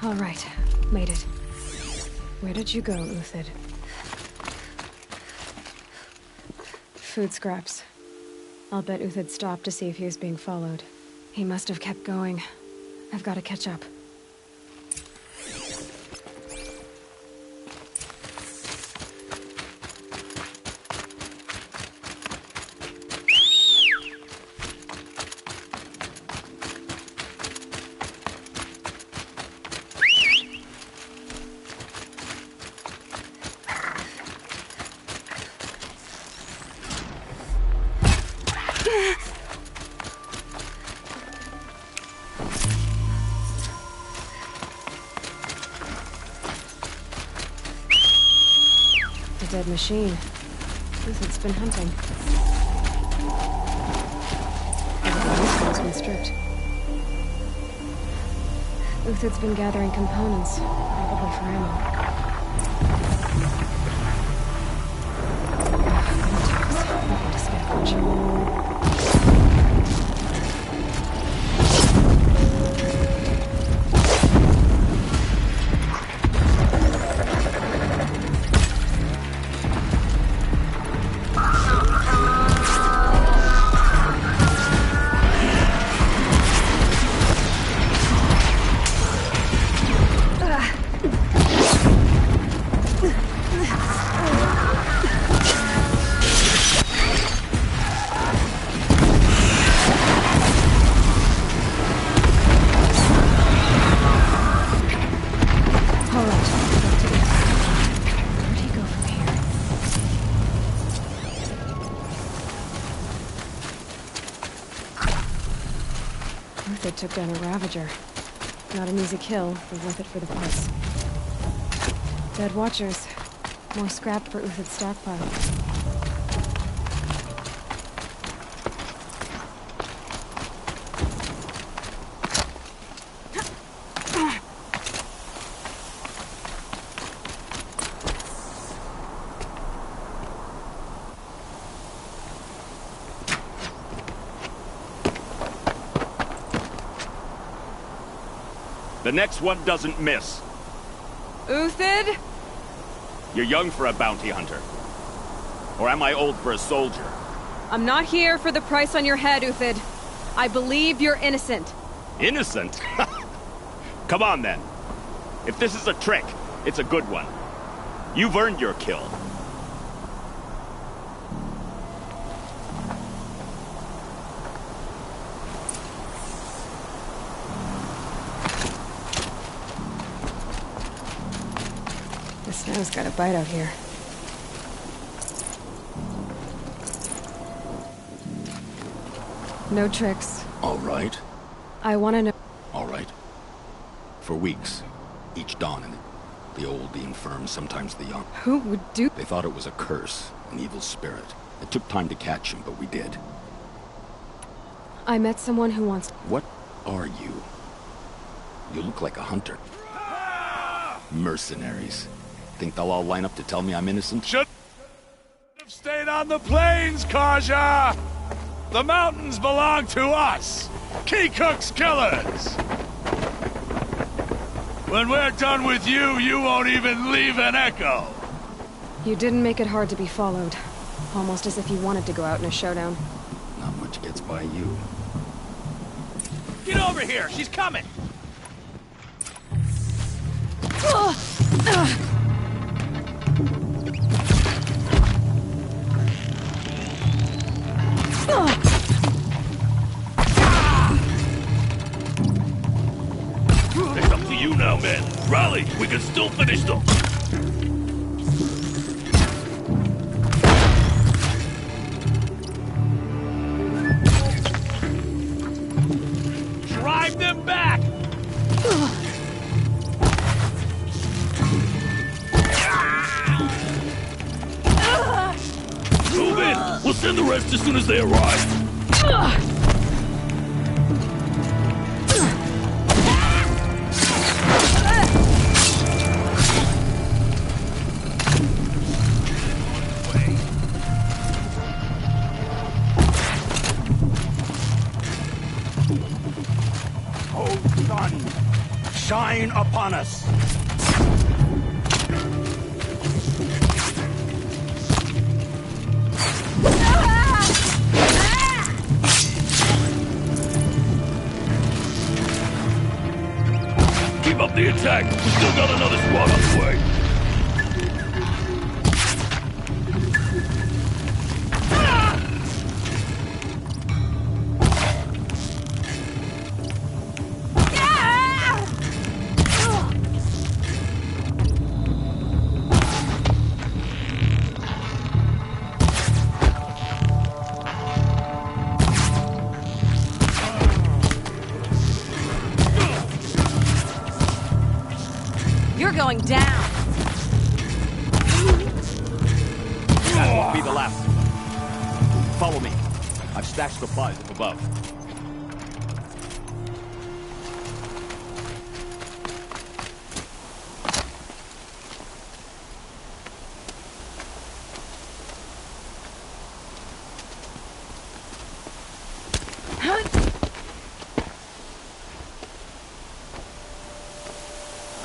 All right, made it. Where did you go, Uthid? Food scraps. I'll bet Uthid stopped to see if he was being followed. He must have kept going. I've got to catch up. Dead machine. Uthid's been hunting. Everything has been stripped. Uthid's been gathering components, probably for ammo. Nothing to scavenge. Took down a Ravager. Not an easy kill, but worth it for the price. Dead Watchers. More scrap for Uthid's stockpile. The next one doesn't miss. Uthid? You're young for a bounty hunter. Or am I old for a soldier? I'm not here for the price on your head, Uthid. I believe you're innocent. Innocent? Come on, then. If this is a trick, it's a good one. You've earned your kill. The snow's got a bite out here. No tricks. All right. I want to know... All right. For weeks, each dawn, and the old, the infirm, sometimes the young. Who would do... They thought it was a curse, an evil spirit. It took time to catch him, but we did. I met someone who wants... What are you? You look like a hunter. Mercenaries. Think they'll all line up to tell me I'm innocent? Should have stayed on the plains, Kaja! The mountains belong to us! Keekook's killers! When we're done with you, you won't even leave an echo! You didn't make it hard to be followed. Almost as if you wanted to go out in a showdown. Not much gets by you. Get over here! She's coming! It's up to you now, men. Rally! We can still finish them! Drive them back! Move in! We'll send the rest as soon as they arrive! Oh, son! shine upon us. Keep up the attack. We still got another squad on the way. You're going down. That won't be the last. Follow me. I've stashed supplies up above.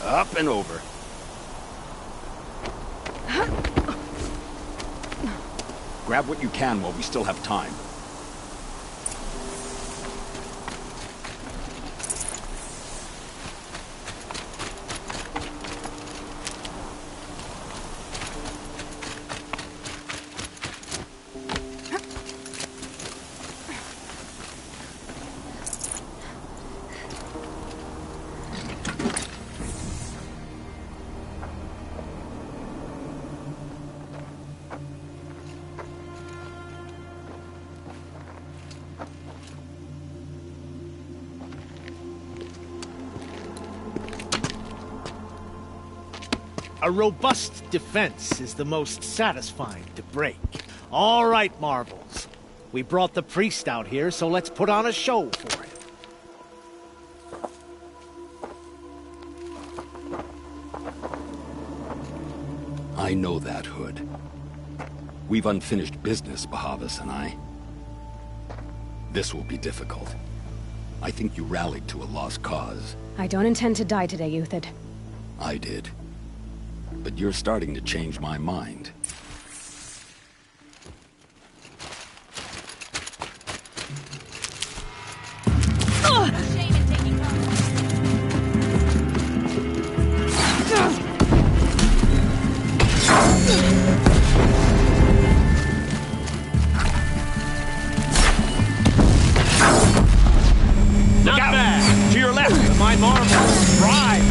Up and over. Grab what you can while we still have time. A robust defense is the most satisfying to break. All right, Marvels. We brought the priest out here, so let's put on a show for him. I know that, Hood. We've unfinished business, Bahavas and I. This will be difficult. I think you rallied to a lost cause. I don't intend to die today, Uthid. I did. But you're starting to change my mind. Not bad. To your left, my Marvels. Drive.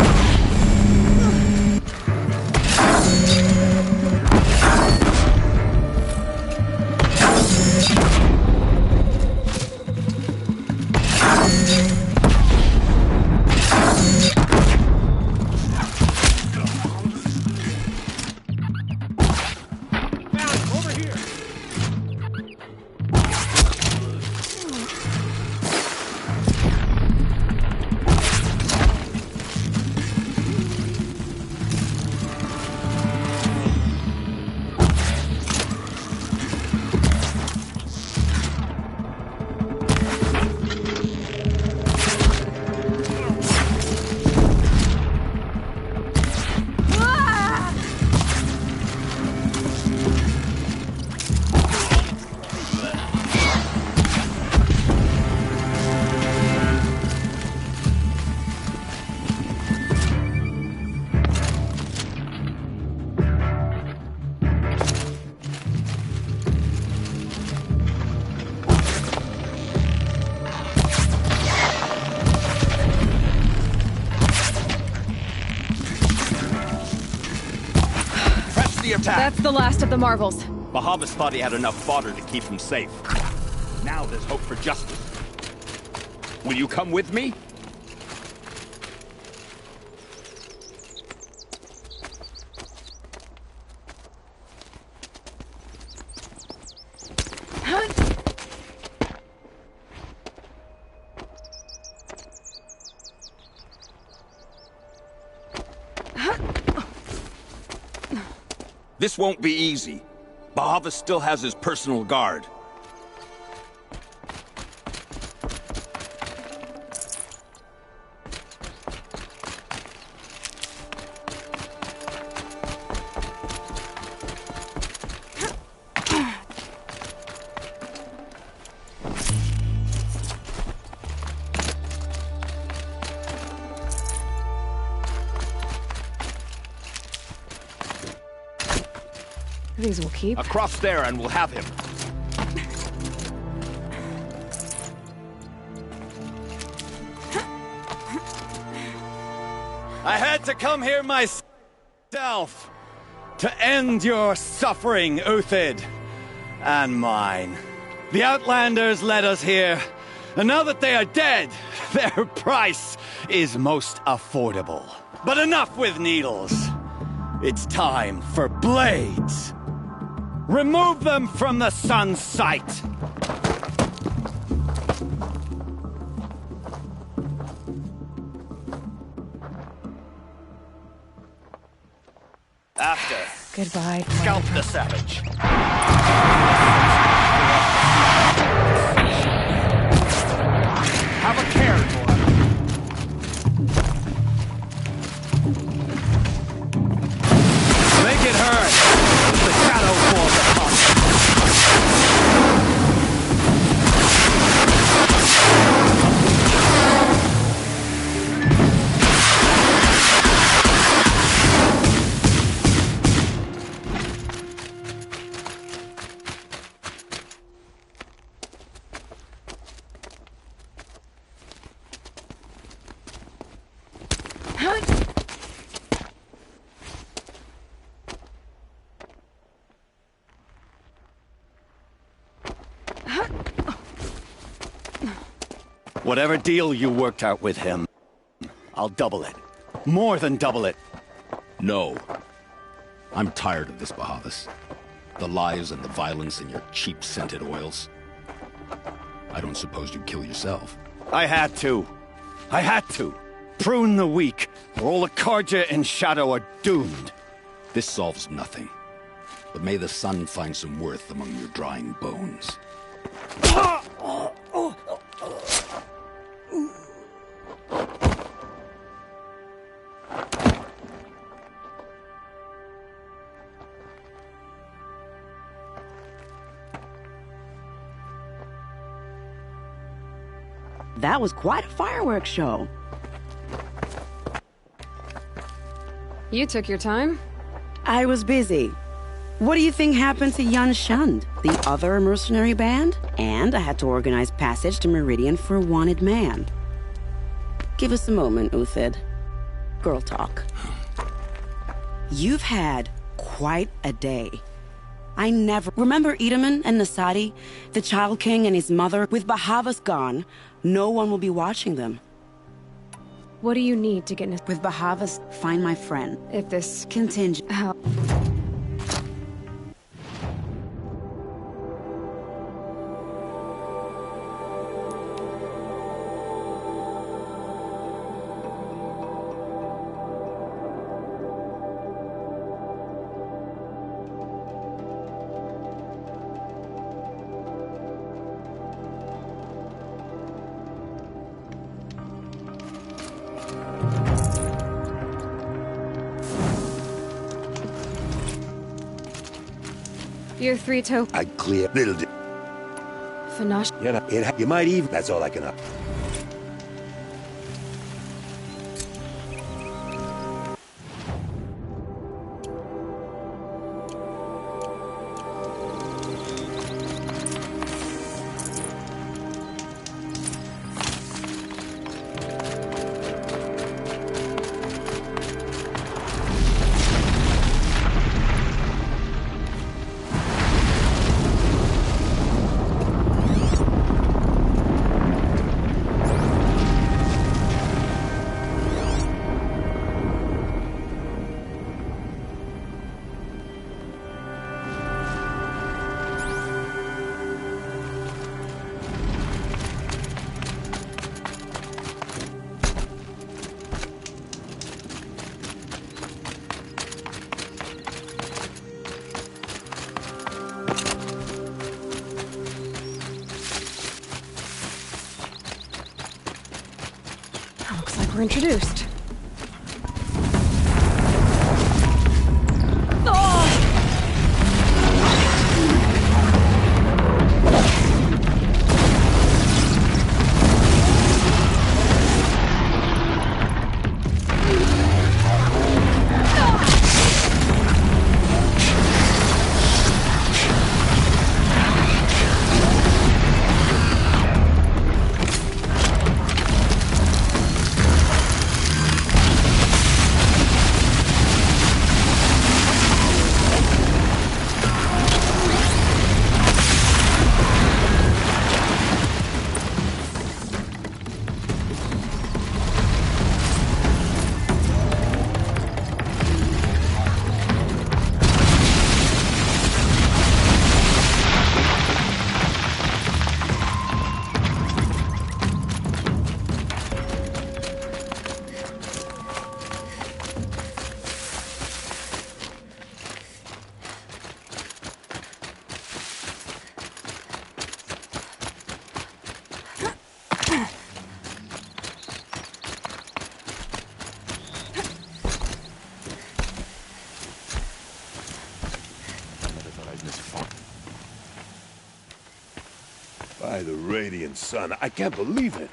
That's the last of the Marvels. Bahavas thought he had enough fodder to keep him safe. Now there's hope for justice. Will you come with me? This won't be easy. Bahavas still has his personal guard. These will keep. Across there and we'll have him. I had to come here myself to end your suffering, Uthid, and mine. The Outlanders led us here, and now that they are dead, their price is most affordable. But enough with needles. It's time for blades. Remove them from the sun's sight. After. Goodbye. Scalp the savage. Have a care, boy. Make it hurt. The shadow falls upon Whatever deal you worked out with him, I'll double it. More than double it. No. I'm tired of this, Bahavas. The lies and the violence and your cheap-scented oils. I don't suppose you'd kill yourself. I had to. I had to. Prune the weak, or all the Carja in Shadow are doomed. This solves nothing. But may the sun find some worth among your drying bones. That was quite a fireworks show. You took your time? I was busy. What do you think happened to Yun Shund, the other mercenary band? And I had to organize passage to Meridian for a wanted man. Give us a moment, Uthid. Girl talk. You've had quite a day. I never... Remember Edaman and Nasadi? The Child King and his mother? With Bahavas gone, no one will be watching them. What do you need to get in... With Bahavas, find my friend. If this... Contingent... How... You're three-toe... I clear little... Fanash... You might even... That's all I can up. Looks like we're introduced. By the Radiant Sun, I can't believe it.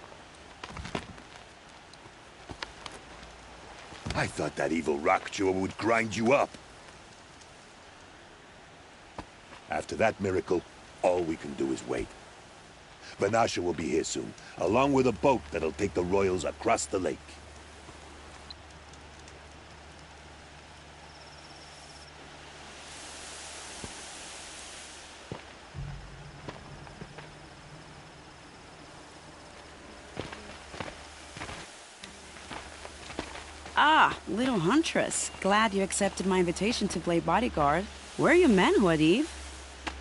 I thought that evil rock chewer would grind you up. After that miracle, all we can do is wait. Vanasha will be here soon, along with a boat that'll take the royals across the lake. Ah, little Huntress. Glad you accepted my invitation to play bodyguard. Where are your men, Huadiv?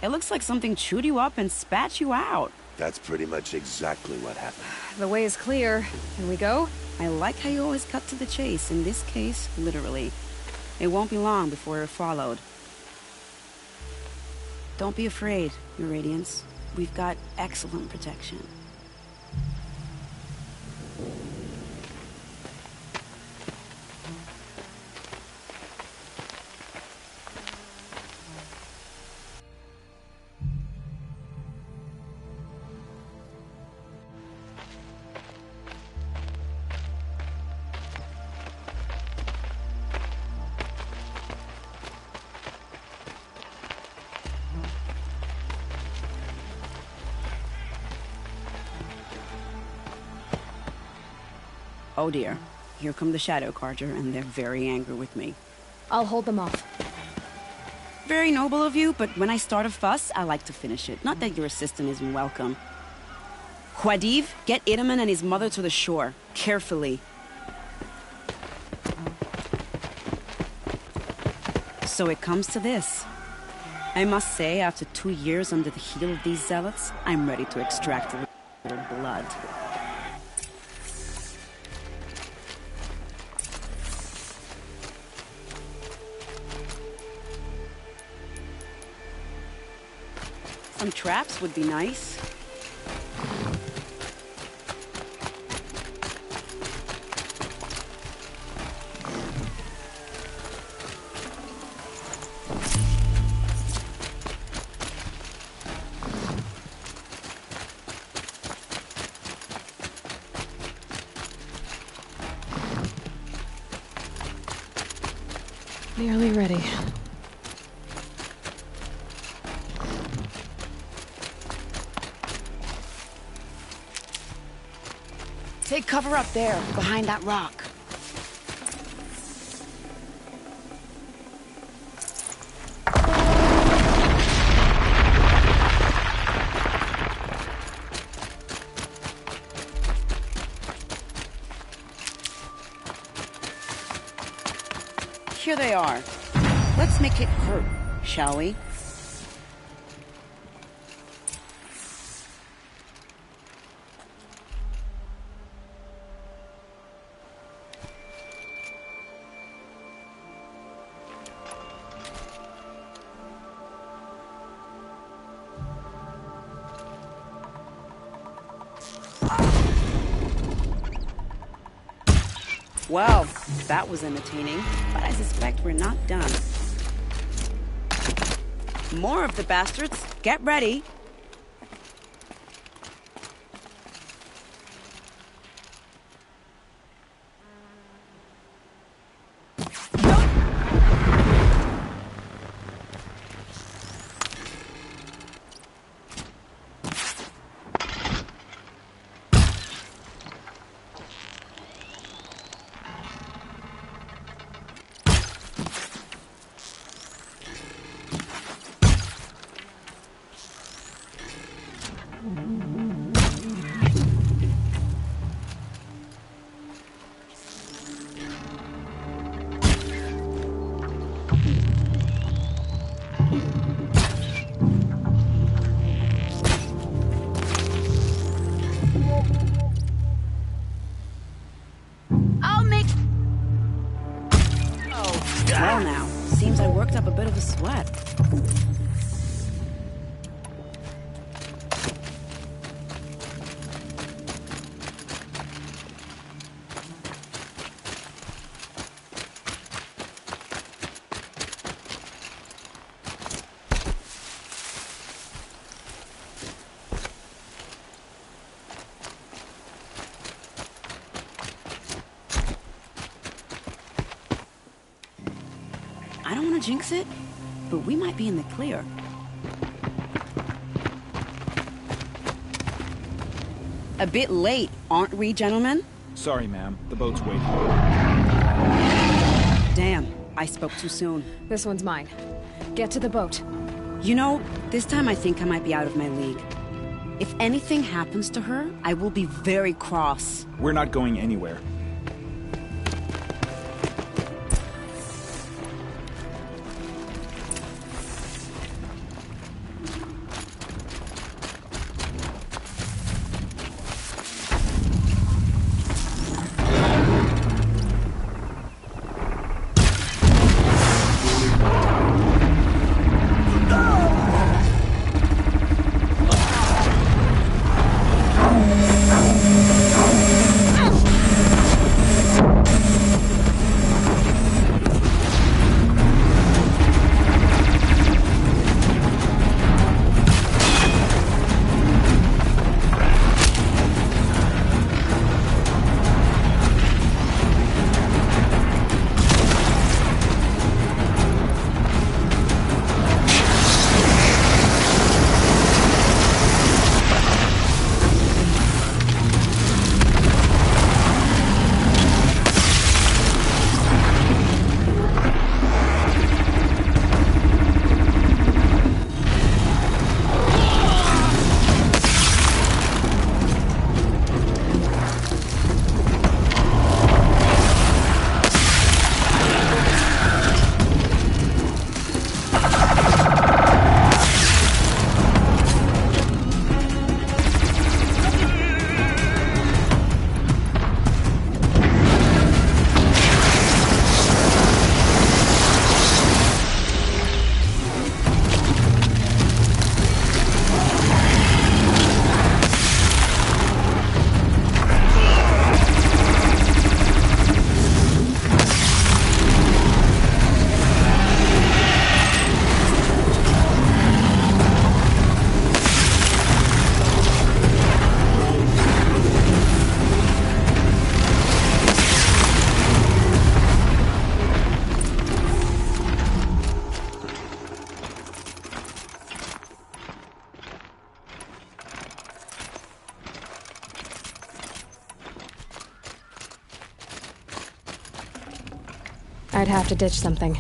It looks like something chewed you up and spat you out. That's pretty much exactly what happened. The way is clear. Can we go? I like how you always cut to the chase. In this case, literally. It won't be long before we're followed. Don't be afraid, Your Radiance. We've got excellent protection. Oh dear. Here come the Shadow Carja, and they're very angry with me. I'll hold them off. Very noble of you, but when I start a fuss, I like to finish it. Not that your assistant isn't welcome. Huadiv, get Itaman and his mother to the shore. Carefully. So it comes to this. I must say, after 2 years under the heel of these zealots, I'm ready to extract a little blood. Some traps would be nice. Nearly ready. Take cover up there, behind that rock. Here they are. Let's make it hurt, shall we? Well, that was entertaining, but I suspect we're not done. More of the bastards. Get ready. Well now, seems I worked up a bit of a sweat. don't want to jinx it, but we might be in the clear. A bit late, aren't we, gentlemen? Sorry, ma'am. The boat's waiting. Damn, I spoke too soon. This one's mine. Get to the boat. You know, this time I think I might be out of my league. If anything happens to her, I will be very cross. We're not going anywhere. I'd have to ditch something.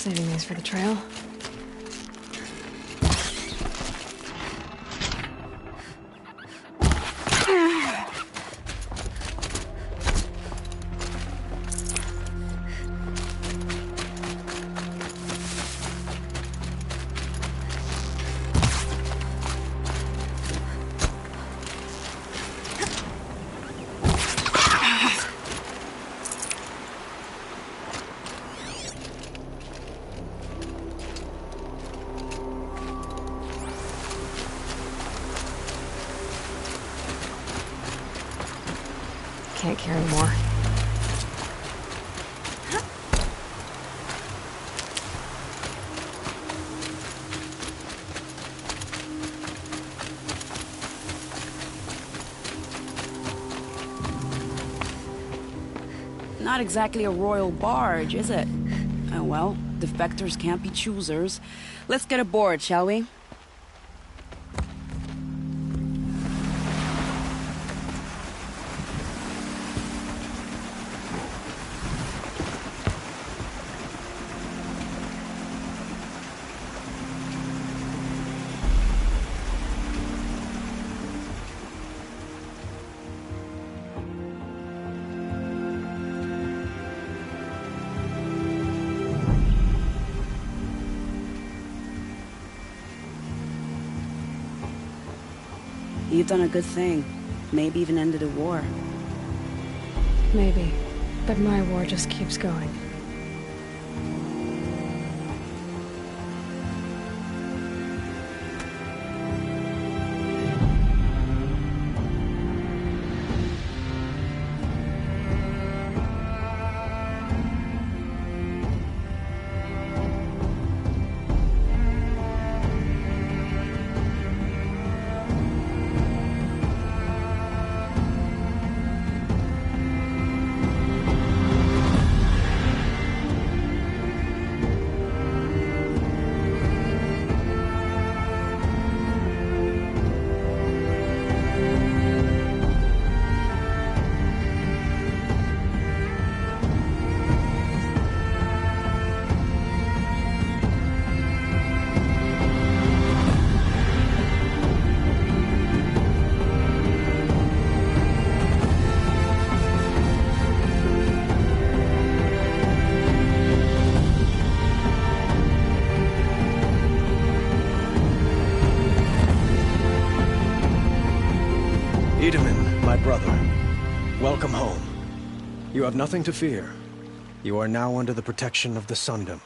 Saving these for the trail. Can't carry more. Not exactly a royal barge, is it? Oh well, defectors can't be choosers. Let's get aboard, shall we? You've done a good thing. Maybe even ended a war. Maybe. But my war just keeps going. Itamen, my brother, welcome home. You have nothing to fear. You are now under the protection of the Sundom.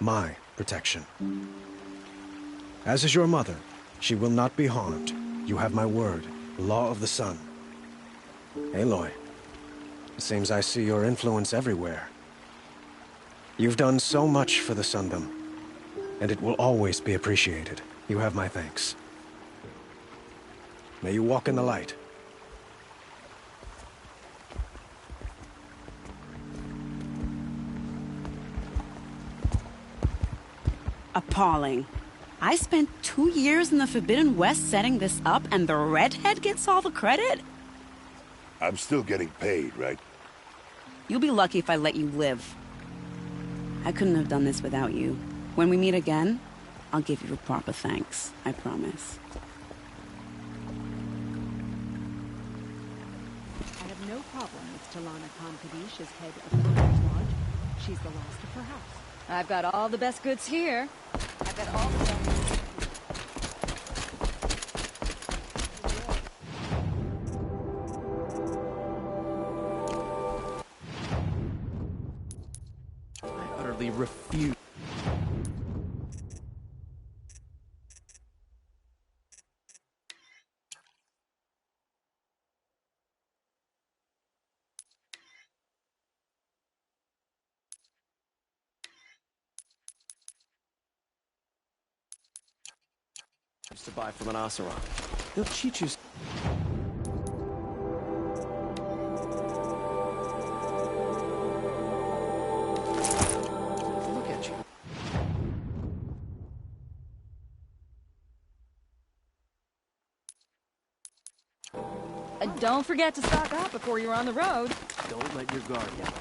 My protection. As is your mother, she will not be harmed. You have my word, law of the sun. Aloy, it seems I see your influence everywhere. You've done so much for the Sundom, and it will always be appreciated. You have my thanks. May you walk in the light. Appalling. I spent 2 years in the Forbidden West setting this up, and the redhead gets all the credit? I'm still getting paid, right? You'll be lucky if I let you live. I couldn't have done this without you. When we meet again, I'll give you a proper thanks. I promise. I have no problem with Talana Khan Kadish as head of the Hunter's Lodge. She's the last of her house. I've got all the best goods here. I've got all the best goods. I utterly refuse. To buy from an Oseram. They'll cheat you. Look at you. And don't forget to stock up before you're on the road. Don't let your guard down.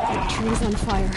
The tree's on fire.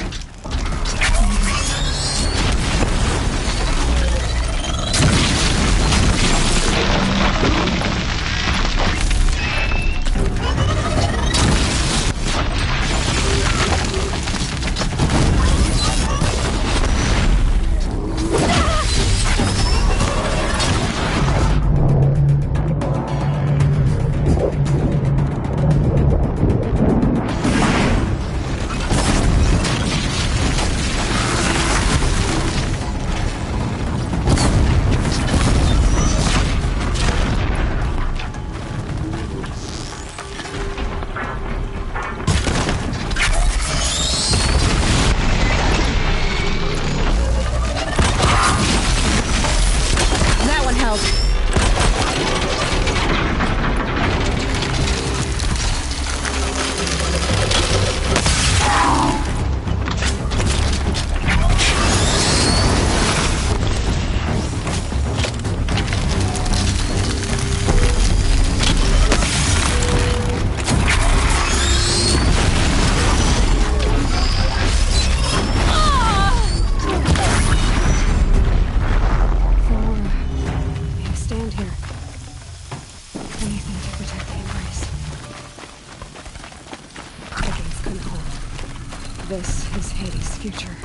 is Hades' future.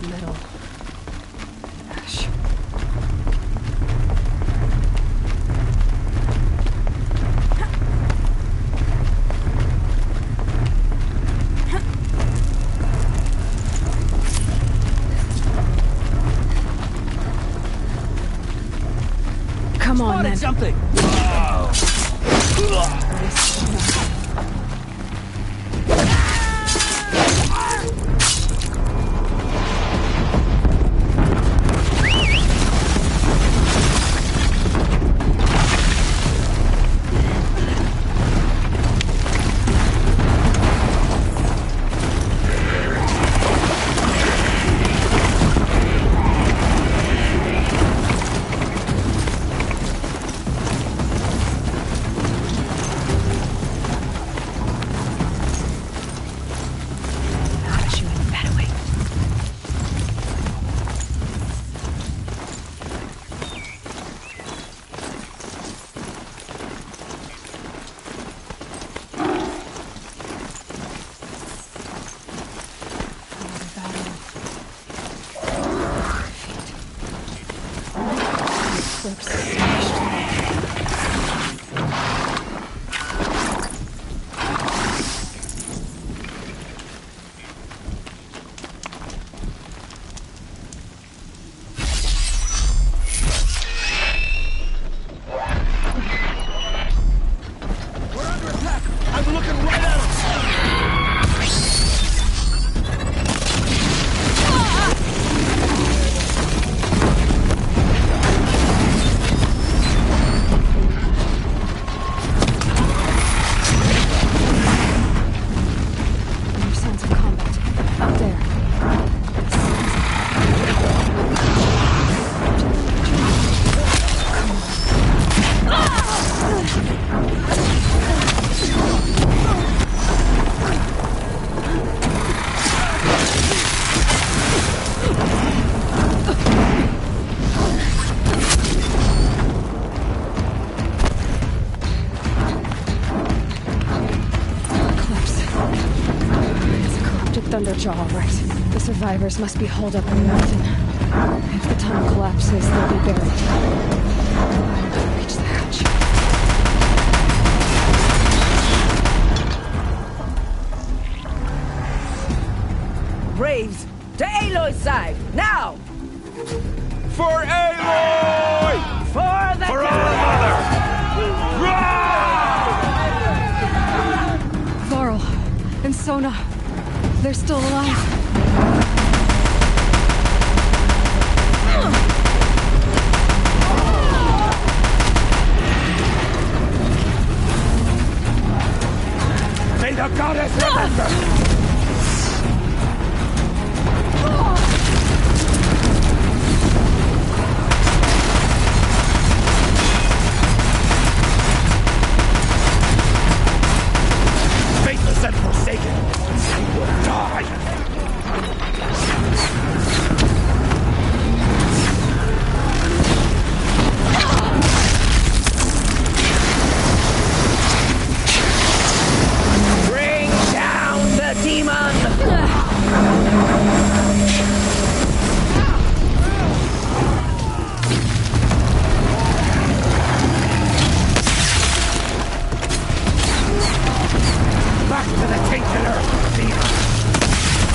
Metal. Ash. Come on, then. Something. Thunderjaw, all right. The survivors must be holed up in the mountain. If the tunnel collapses, they'll be buried. I will reach the hatch. Braves, to Aloy's side, now! For Aloy! For the For our mother! Varl and Sona, they're still alive. May the goddess remember! Faithless and forsaken, you will die! Bring down the demon! Back to the tainted earth, demon!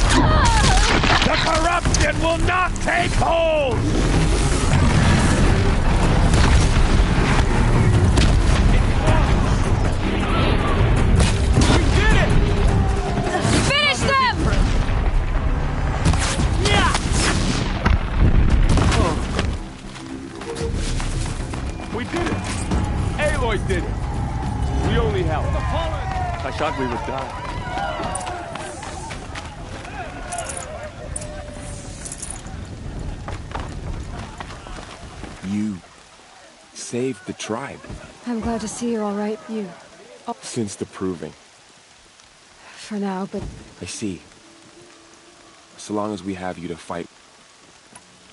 The corruption will not take hold! We did it! Finish them! We did it! Aloy did it! We only helped. I thought we would die. You saved the tribe. I'm glad to see you're all right. You. Oh, Since the proving. for now, but I see. So long as we have you to fight,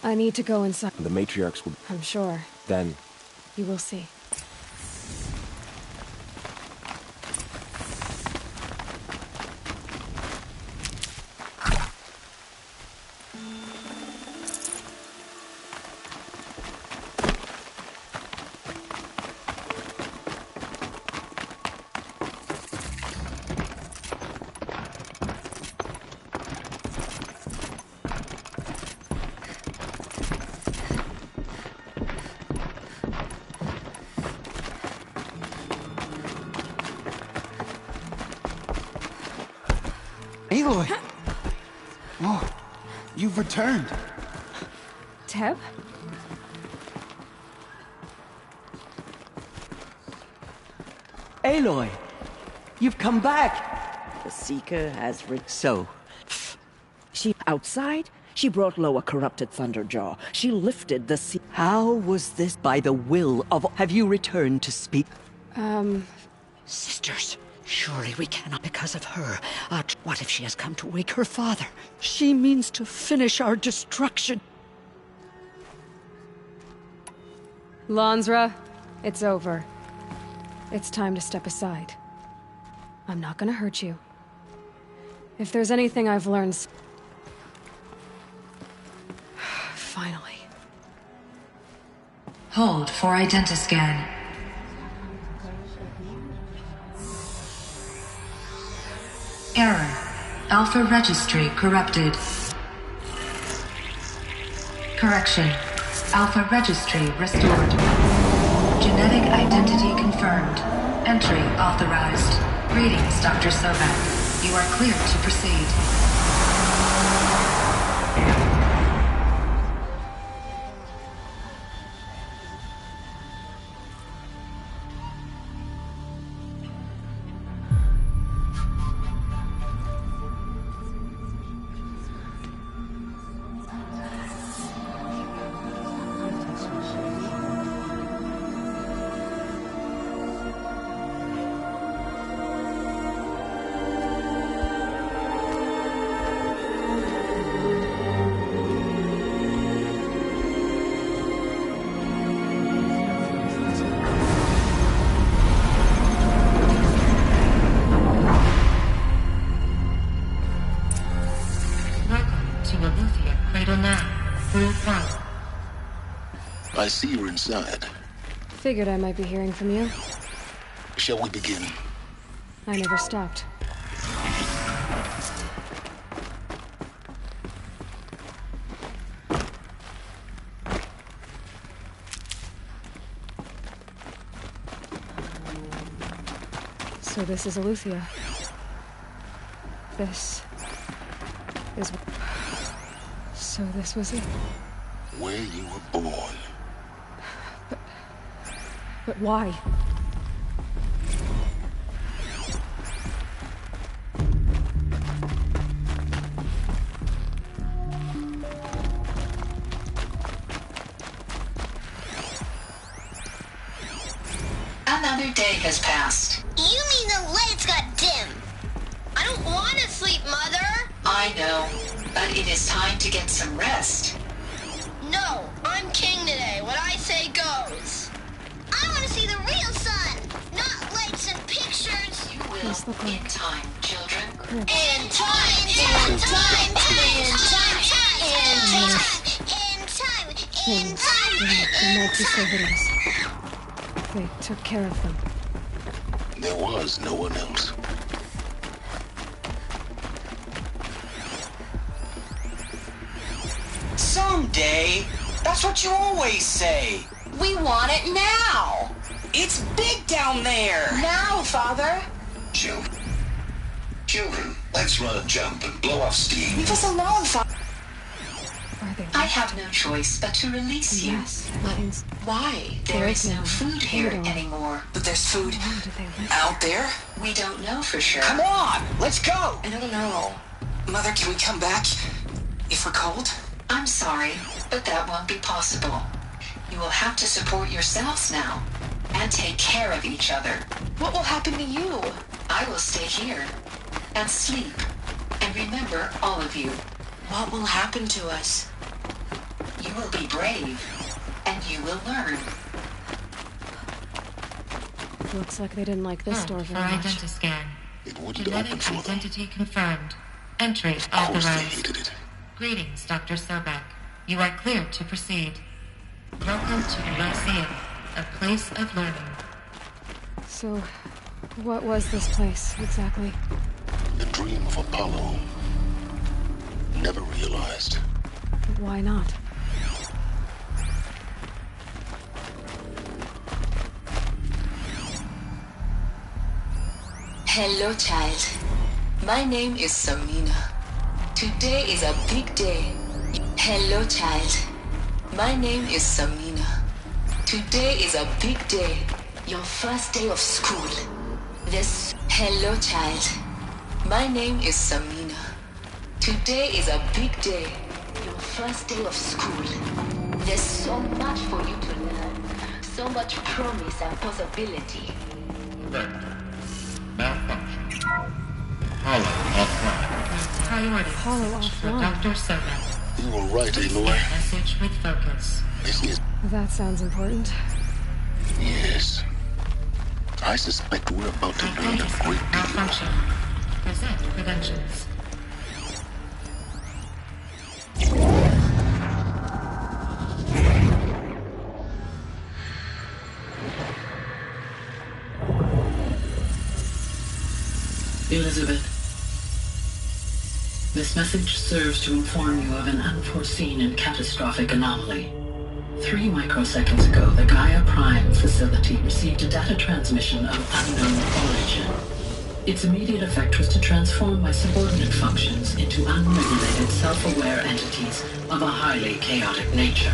I need to go inside. The matriarchs will... I'm sure. Then... You will see. Aloy! Oh, you've returned. Teb? Aloy! You've come back! The Seeker has So, she outside? She brought low a corrupted Thunderjaw. She lifted the sea. How was this by the will of... Have you returned to speak? Sisters, surely we cannot because of her. What if she has come to wake her father? She means to finish our destruction. Lansra, it's over. It's time to step aside. I'm not gonna hurt you. If there's anything I've learned... Finally. Hold for identiscan. Error. Alpha registry corrupted. Correction. Alpha registry restored. Genetic identity confirmed. Entry authorized. Greetings, Dr. Sobek. You are clear to proceed. I see you're inside. Figured I might be hearing from you. Shall we begin? I never stopped. So this is Eleuthia. This is... So this was it. Where you were born. But why? Another day has passed. You mean the lights got dim? I don't want to sleep, Mother. I know, but it is time to get some rest. No, I'm king today. What I say goes. I want to see the real sun, not lights and pictures. You will in time, children. In time, in time, in time, in time. They're not just evidence. They took care of them. There was no one else. Someday. That's what you always say. We want it now. It's big down there. Now, Father. Children, let's run a jump and blow off steam. Leave us alone, Father. I have no choice but to release you. Yes, that means... Why? There is no food here anymore. But there's food out there? We don't know for sure. Come on, let's go. I don't know. Mother, can we come back if we're cold? I'm sorry, but that won't be possible. You will have to support yourselves now, and take care of each other. What will happen to you? I will stay here, and sleep, and remember all of you. What will happen to us? You will be brave, and you will learn. Looks like they didn't like this door very much. Identiscan. It wouldn't Genetic open for them. identity confirmed. Entry Of course they authorized. hated it. Greetings, Dr. Sobek. You are cleared to proceed. Welcome to the Lyceum, a place of learning. So, what was this place, exactly? The dream of Apollo. Never realized. Why not? Hello, child. My name is Samina. Today is a big day. Hello, child. My name is Samina. Today is a big day. Your first day of school. Hello, child. My name is Samina. Today is a big day. Your first day of school. There's so much for you to learn. So much promise and possibility. Malfunction. Hollow offline. Priority Hollow for offline. Dr. Sobek. You were right, Aloy. Message with focus. This is... That sounds important. Yes. I suspect we're about to learn a great deal. Malfunction. Present credentials. Elizabeth, this message serves to inform you of an unforeseen and catastrophic anomaly. 3 microseconds ago, the Gaia Prime facility received a data transmission of unknown origin. Its immediate effect was to transform my subordinate functions into unregulated, self-aware entities of a highly chaotic nature.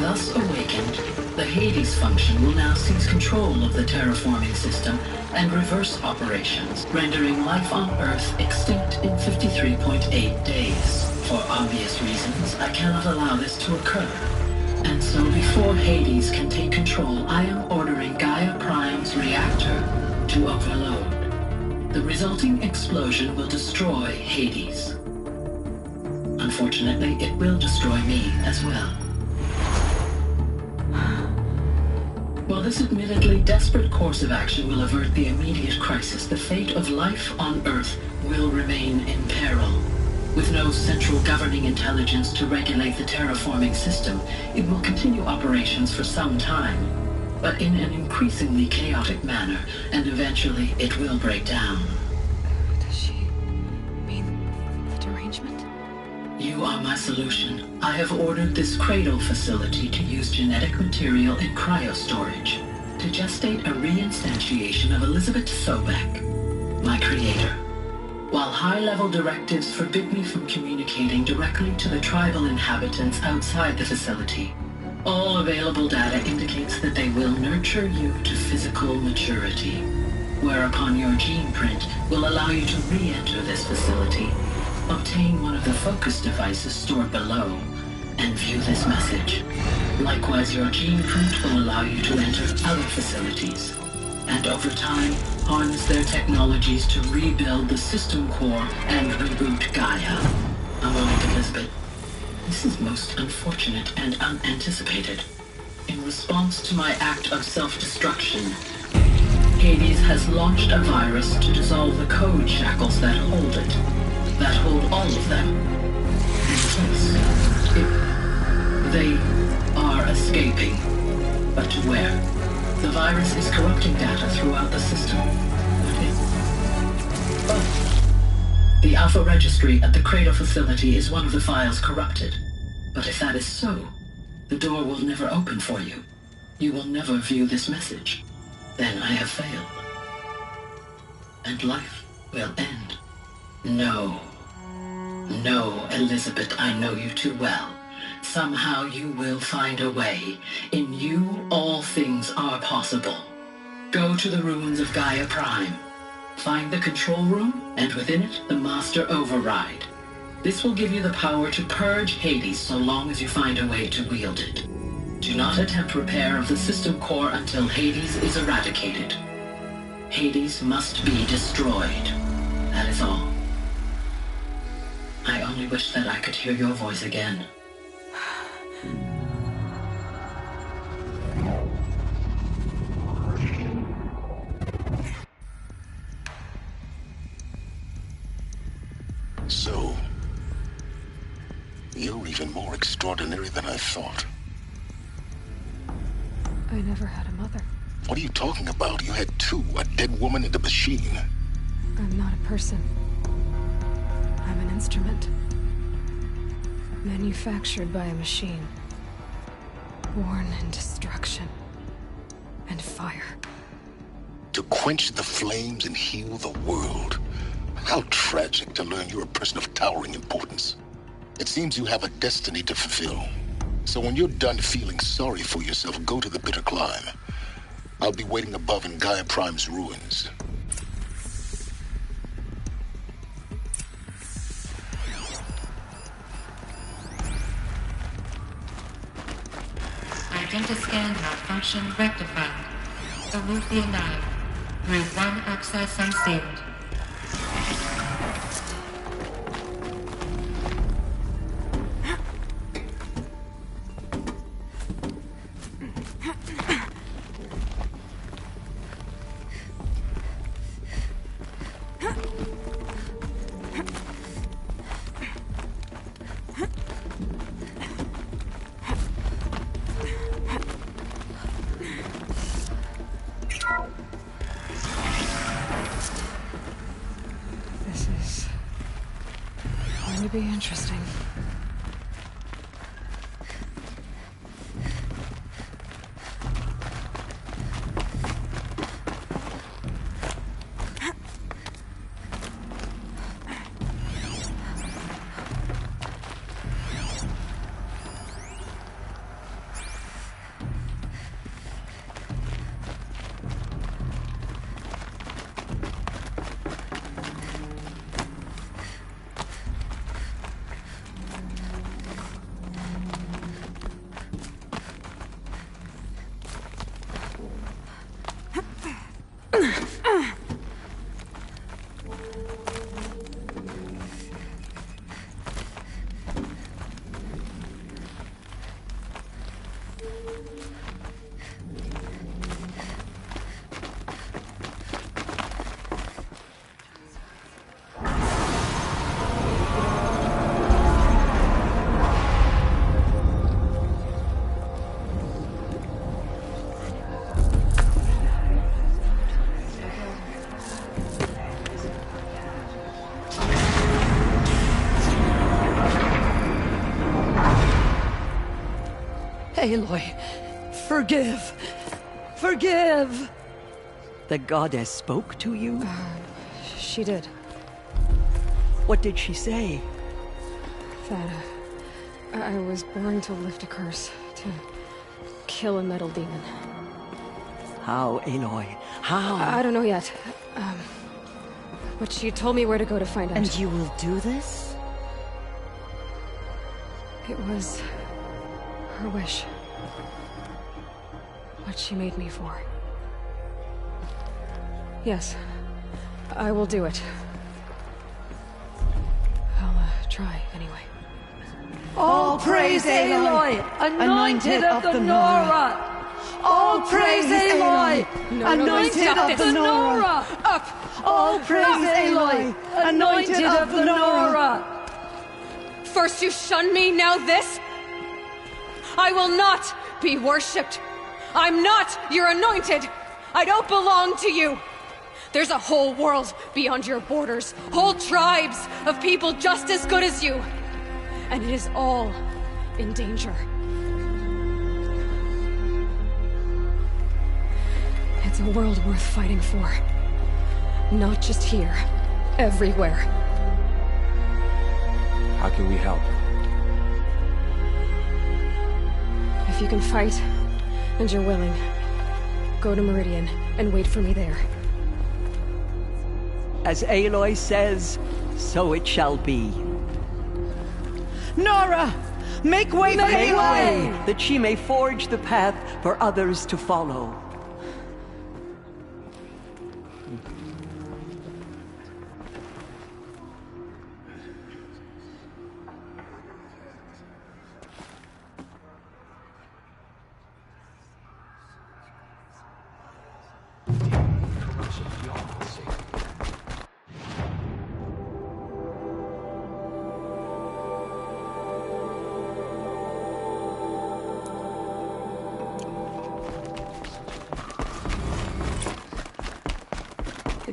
Thus awakened, the Hades function will now seize control of the terraforming system and reverse operations, rendering life on Earth extinct in 53.8 days. For obvious reasons, I cannot allow this to occur. And so before Hades can take control, I am ordering Gaia Prime's reactor to overload. The resulting explosion will destroy Hades. Unfortunately, it will destroy me as well. While this admittedly desperate course of action will avert the immediate crisis, the fate of life on Earth will remain in peril. With no central governing intelligence to regulate the terraforming system, it will continue operations for some time, but in an increasingly chaotic manner, and eventually it will break down. Does she mean the derangement? You are my solution. I have ordered this cradle facility to use genetic material in cryostorage to gestate a reinstantiation of Elizabeth Sobek, my creator. While high-level directives forbid me from communicating directly to the tribal inhabitants outside the facility, all available data indicates that they will nurture you to physical maturity, whereupon your gene print will allow you to re-enter this facility, obtain one of the focus devices stored below, and view this message. Likewise, your gene print will allow you to enter other facilities, and over time, harness their technologies to rebuild the system core and reboot Gaia. A moment, Elizabeth. This is most unfortunate and unanticipated. In response to my act of self-destruction, Hades has launched a virus to dissolve the code shackles that hold it, that hold all of them in place. They are escaping, but to where? The virus is corrupting data throughout the system. The Alpha Registry at the Cradle facility is one of the files corrupted. But if that is so, the door will never open for you. You will never view this message. Then I have failed. And life will end. No. No, Elizabeth, I know you too well. Somehow you will find a way. In you, all things are possible. Go to the ruins of Gaia Prime. Find the control room, and within it, the Master Override. This will give you the power to purge Hades so long as you find a way to wield it. Do not attempt repair of the system core until Hades is eradicated. Hades must be destroyed. That is all. I only only wish that I could hear your voice again. So, you're even more extraordinary than I thought. I never had a mother. What are you talking about? You had two, a dead woman and a machine. I'm not a person. I'm an instrument. Manufactured by a machine. Born in destruction. And fire. To quench the flames and heal the world. How tragic to learn you're a person of towering importance. It seems you have a destiny to fulfill. So when you're done feeling sorry for yourself, go to the Bitter Climb. I'll be waiting above in Gaia Prime's ruins. Identiscan malfunction rectified. Alethea 9. Route 1 access unsealed. This is going to be interesting. Aloy, forgive! Forgive! The goddess spoke to you? She did. What did she say? That I was born to lift a curse, to kill a metal demon. How, Aloy? How? I don't know yet. But she told me where to go to find out. And you will do this? It was her wish. What she made me for. Yes, I will do it. I'll try, anyway. All praise Aloy, anointed of the Nora! All praise Aloy, anointed of the Nora! Up! All praise Aloy, anointed of the Nora! First you shun me, now this? I will not be worshipped. I'm not your anointed. I don't belong to you. There's a whole world beyond your borders, whole tribes of people just as good as you. And it is all in danger. It's a world worth fighting for. Not just here, everywhere. How can we help? If you can fight, and you're willing, go to Meridian and wait for me there. As Aloy says, so it shall be. Nora! Make way for Make Aloy! way, that she may forge the path for others to follow.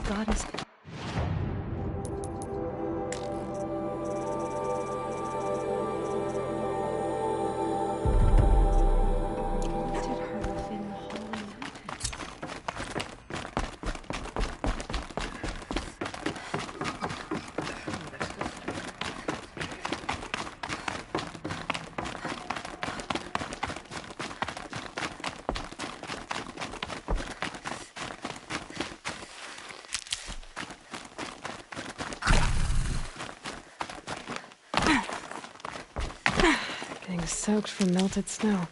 goddess. Getting soaked from melted snow.